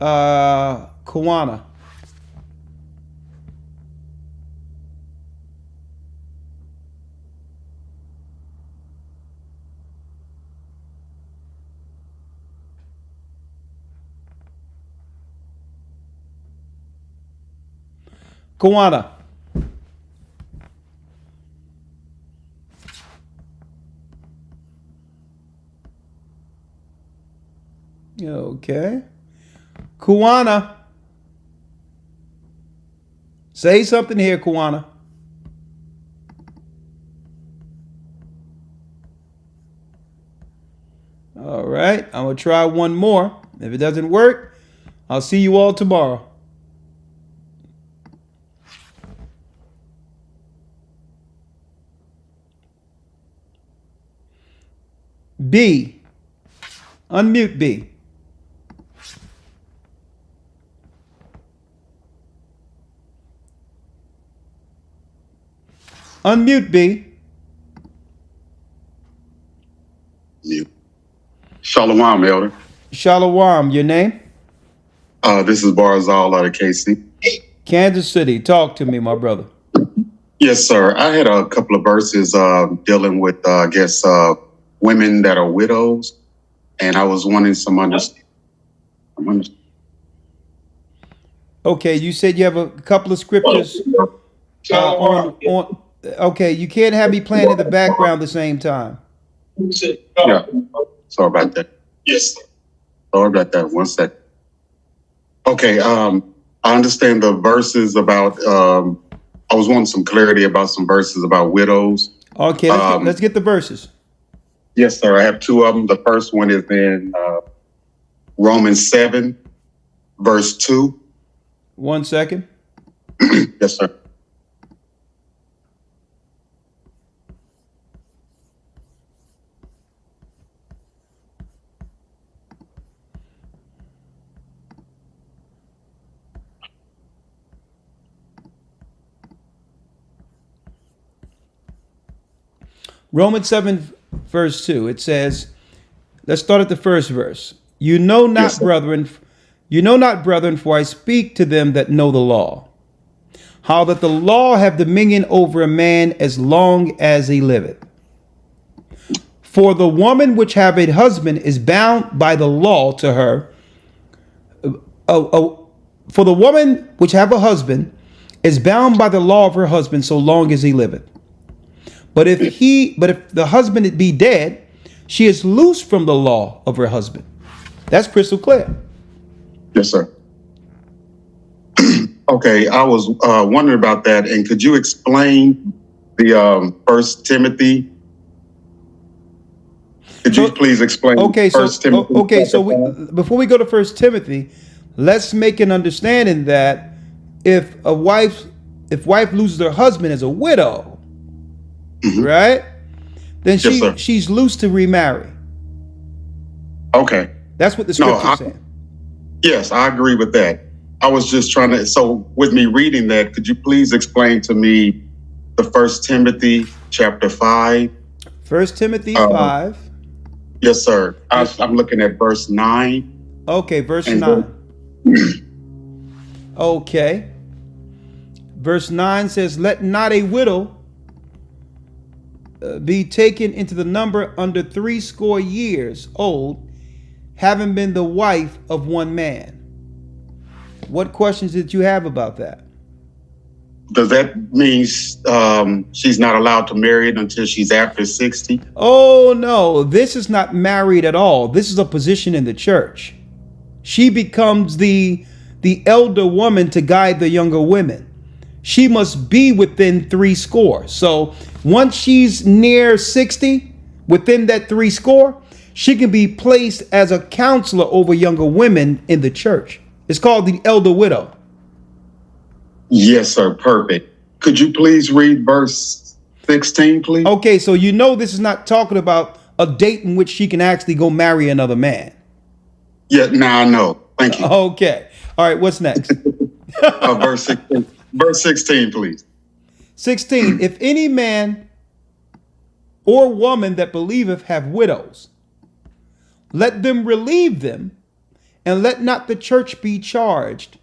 Kawana. Kawana. Okay. Kawana. Say something here, Kawana. All right. I'm going to try one more. If it doesn't work, I'll see you all tomorrow. B. Unmute B. Unmute B. Shalom, Elder. Shalom. Your name? This is Barzal out of KC. Kansas City. Talk to me, my brother. Yes, sir. I had a couple of verses dealing with, women that are widows, and I was wanting some understanding. Okay, you said you have a couple of scriptures on. Okay, you can't have me playing in the background at the same time. Yeah. Sorry about that. Yes. Sorry about that. One sec. Okay. I understand the verses about. I was wanting some clarity about some verses about widows. Okay, let's get the verses. Yes, sir. I have two of them. The first one is in Romans 7, verse 2. 1 second. Yes, sir. Romans 7, verse 2. It says, let's start at the first verse. You know not, brethren, for I speak to them that know the law, how that the law have dominion over a man as long as he liveth. For the woman which have a husband is bound by the law to her. For the woman which have a husband is bound by the law of her husband so long as he liveth. But if the husband be dead, she is loosed from the law of her husband. That's crystal clear. Yes, sir. Okay, I was wondering about that, and could you explain the First Timothy? Could you please explain? First Timothy? Before we go to First Timothy, let's make an understanding that if wife loses her husband as a widow, right? Then she's loose to remarry. Okay. That's what the scripture is saying. Yes, I agree with that. I was just trying to, so with me reading that, could you please explain to me the First Timothy chapter 5? First Timothy 5. Yes, sir. I'm looking at verse 9. Okay, verse 9. Okay. Verse 9 says, let not a widow be taken into the number under 80 years old, having been the wife of one man. What questions did you have about that? Does that mean she's not allowed to marry it until she's after 60? Oh, no, this is not married at all. This is a position in the church. She becomes the elder woman to guide the younger women. She must be within 80. So once she's near 60, within that 80, she can be placed as a counselor over younger women in the church. It's called the elder widow. Yes, sir. Perfect. Could you please read verse 16, please? Okay, so this is not talking about a date in which she can actually go marry another man. Yeah, I know. Thank you. Okay. All right, what's next? Verse 16. Verse 16, please. 16. If any man or woman that believeth have widows, let them relieve them, and let not the church be charged,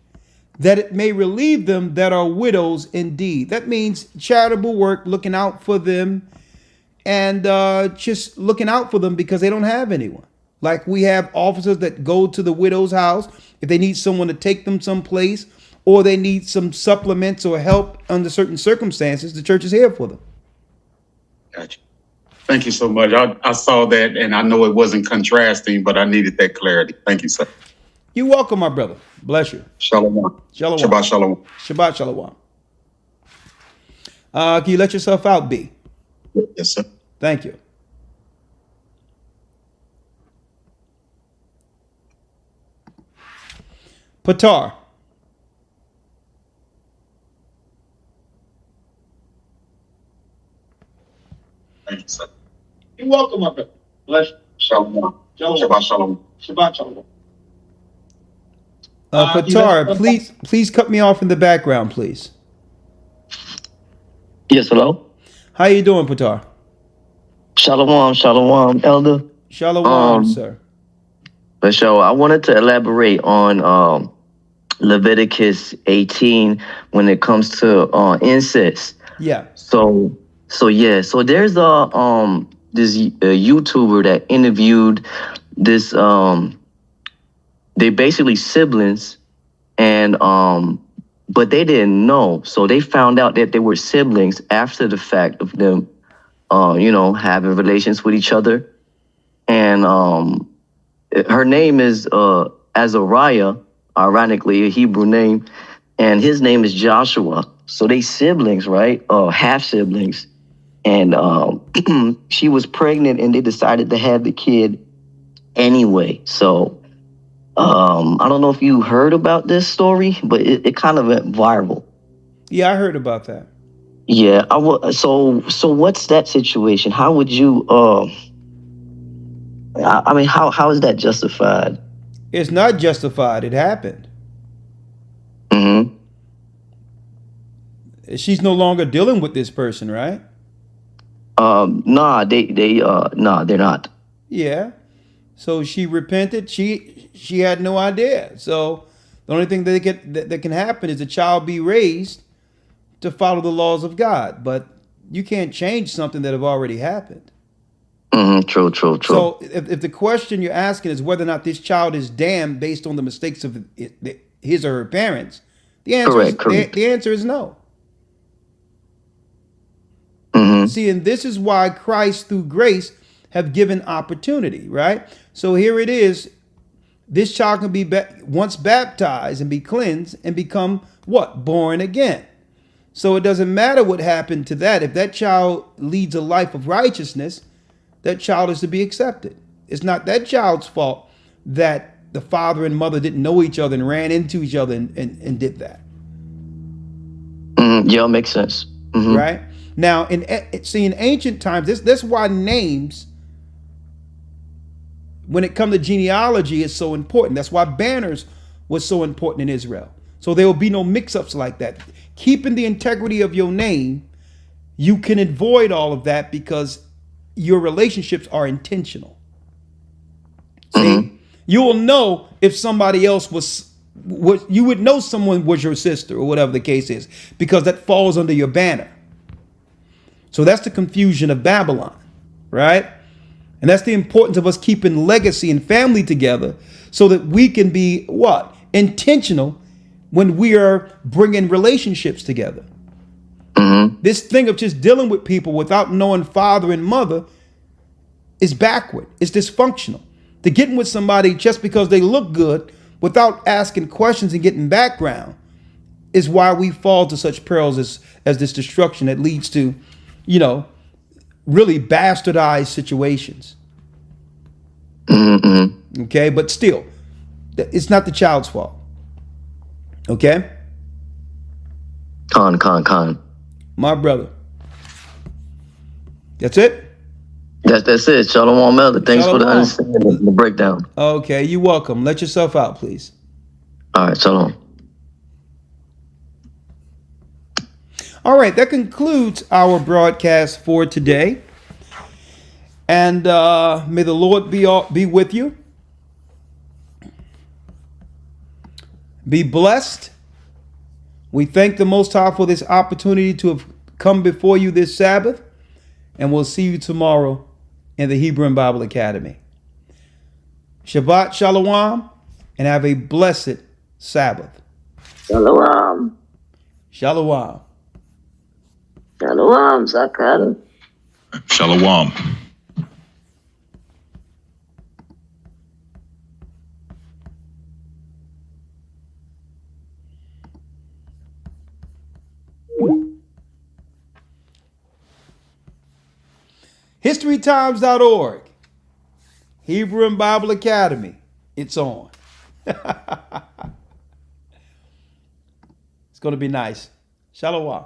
that it may relieve them that are widows indeed. That means charitable work, looking out for them, and just looking out for them because they don't have anyone. Like we have officers that go to the widow's house if they need someone to take them someplace, or they need some supplements or help under certain circumstances. The church is here for them. Gotcha. Thank you so much. I saw that, and I know it wasn't contrasting, but I needed that clarity. Thank you, sir. You're welcome, my brother. Bless you. Shalom. Shalom. Shabbat shalom. Shabbat shalom. Can you let yourself out, B? Yes, sir. Thank you. Patar. Thank you, sir. You're welcome, my brother. Bless you. Shalom. Shalom. Shabbat shalom. Shabbat shalom. Patar, please cut me off in the background, please. Yes, hello? How you doing, Patar? Shalom, Elder. Shalom, sir. For sure. I wanted to elaborate on Leviticus 18 when it comes to incest. Yeah. So there's this YouTuber that interviewed this they basically siblings, and but they didn't know. So they found out that they were siblings after the fact of them having relations with each other. And her name is Azariah, ironically a Hebrew name, and his name is Joshua. So they siblings, right? Half siblings. And she was pregnant and they decided to have the kid anyway. So I don't know if you heard about this story, but it kind of went viral. Yeah, I heard about that. Yeah, so what's that situation? How would you how is that justified? It's not justified. It happened. Mm-hmm. She's no longer dealing with this person, right? Nah, they're not. Yeah. So she repented. She had no idea. So the only thing that can happen is the child be raised to follow the laws of God. But you can't change something that have already happened. True. So if the question you're asking is whether or not this child is damned based on the mistakes of his or her parents, the answer is no. See, and this is why Christ through grace have given opportunity, right? So here it is. This child can be once baptized and be cleansed and become what? Born again. So it doesn't matter what happened to that. If that child leads a life of righteousness, that child is to be accepted. It's not that child's fault that the father and mother didn't know each other and ran into each other and did that. Yeah, makes sense. Right? Now, in ancient times, that's why names, when it comes to genealogy, is so important. That's why banners was so important in Israel. So there will be no mix-ups like that. Keeping the integrity of your name, you can avoid all of that because your relationships are intentional. See, you will know if somebody else was you would know someone was your sister or whatever the case is, because that falls under your banner. So that's the confusion of Babylon, right? And that's the importance of us keeping legacy and family together so that we can be what? Intentional when we are bringing relationships together. This thing of just dealing with people without knowing father and mother is backward. It's dysfunctional. To getting with somebody just because they look good without asking questions and getting background is why we fall to such perils as this destruction that leads to, really bastardized situations. Okay, but still, it's not the child's fault. Okay? Con. My brother. That's it? That's it. Shalom, Elder. Thanks for the understanding, the breakdown. Okay, you're welcome. Let yourself out, please. All right, shalom. All right, that concludes our broadcast for today. And may the Lord be with you. Be blessed. We thank the Most High for this opportunity to have come before you this Sabbath. And we'll see you tomorrow in the Hebrew and Bible Academy. Shabbat Shalom, and have a blessed Sabbath. Shalom. Shalom. Shalom, Zakar. Shalom. HistoryTimes.org. Hebrew and Bible Academy. It's on. It's going to be nice. Shalom.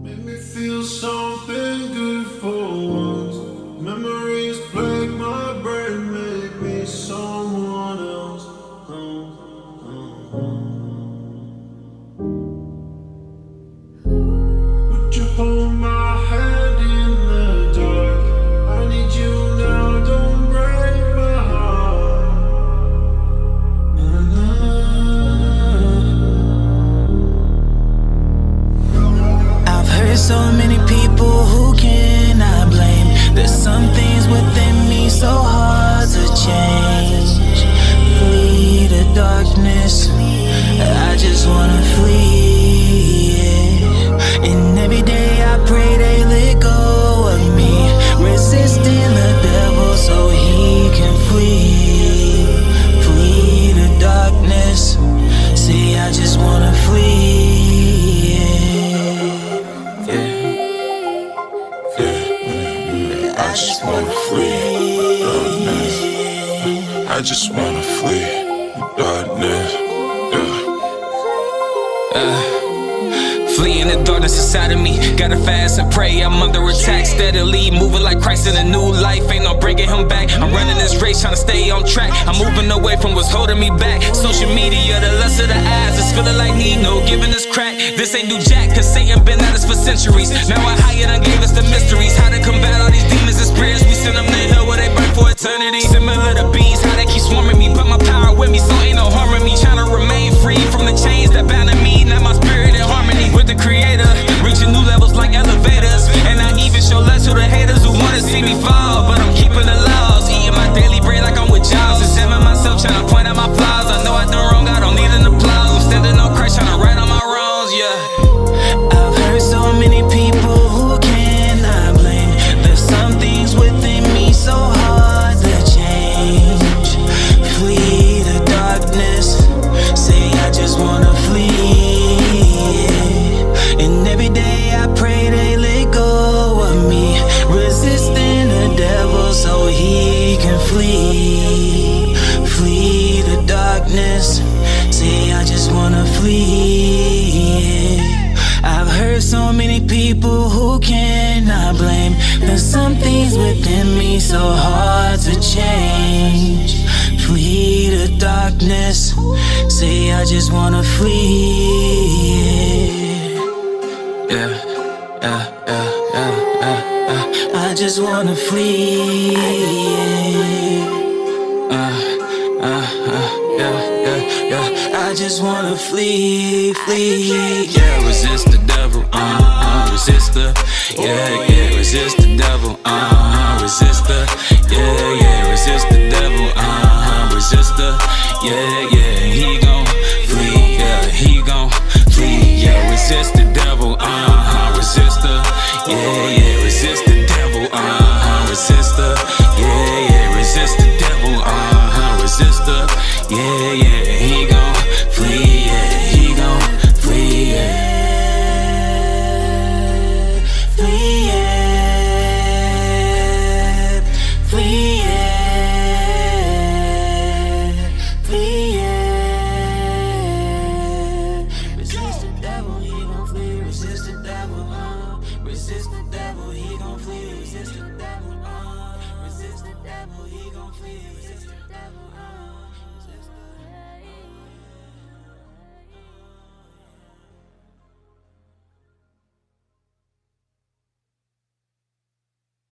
Make me feel something good for once. Memories plague my brain, make me someone else. Would you hold my hand in the dark? I need you now, don't break my heart. I've heard so many people who cannot blame. There's some things within me so hard to change. Flee the darkness, I just wanna flee, yeah. And every day I pray they let go of me, resisting the devil so he can flee. Flee the darkness, say I just wanna flee, yeah. I just wanna flee darkness. I just wanna flee darkness. Yeah. Fleeing the darkness inside of me. Gotta fast and pray, I'm under attack. Steadily moving like Christ in a new life. Ain't no bringing him back. I'm running this race, trying to stay on track. I'm moving away from what's holding me back. Social media, the lust of the eyes. It's feeling like Nino, giving us crack. This ain't new jack, cause Satan been at us for centuries. Now I higher done gave us the mysteries. How to combat all these demons and spirits. We send them to hell where they burn for eternity. Similar to bees, how they keep swarming me. Put my power with me, so ain't no harm in me. Trying to remain free from the chains that bound me. Now my spirit in harmony with the creator, reaching new levels like elevators. And I even show love to the haters who wanna see me fall, but I'm keeping the laws, eating my daily bread like I'm with Jaws. Examine myself, trying to point out my flaws. I know I done wrong, I don't need an applause. I'm standing on Christ, trying to right on my wrongs, yeah. I've heard so many people who cannot blame. There's some things within me so hard to change. Flee the darkness, say I just wanna flee. And every day I pray they let go of me, resisting the devil so he can flee. Flee the darkness, say I just wanna flee. I've heard so many people who cannot blame. There's some things within me so hard to change. Flee the darkness, say I just wanna flee. I just wanna flee. I just wanna flee, flee. Yeah, resist the devil, resist the, yeah, resist the devil, resist the, yeah, resist the devil, resist the, yeah, he gon' flee, yeah, he gon' flee, yeah, resist the devil, resist the, yeah, resist the devil, resist the, yeah, resist the devil, resist the, yeah, he gon' flee, yeah, he gon' flee, yeah. Flee, yeah. Flee, yeah. Flee, yeah. Resist the devil, he gon' flee. Resist the devil, resist the devil, he gon' flee. Resist the devil, resist the devil, he gon' flee. Resist the devil,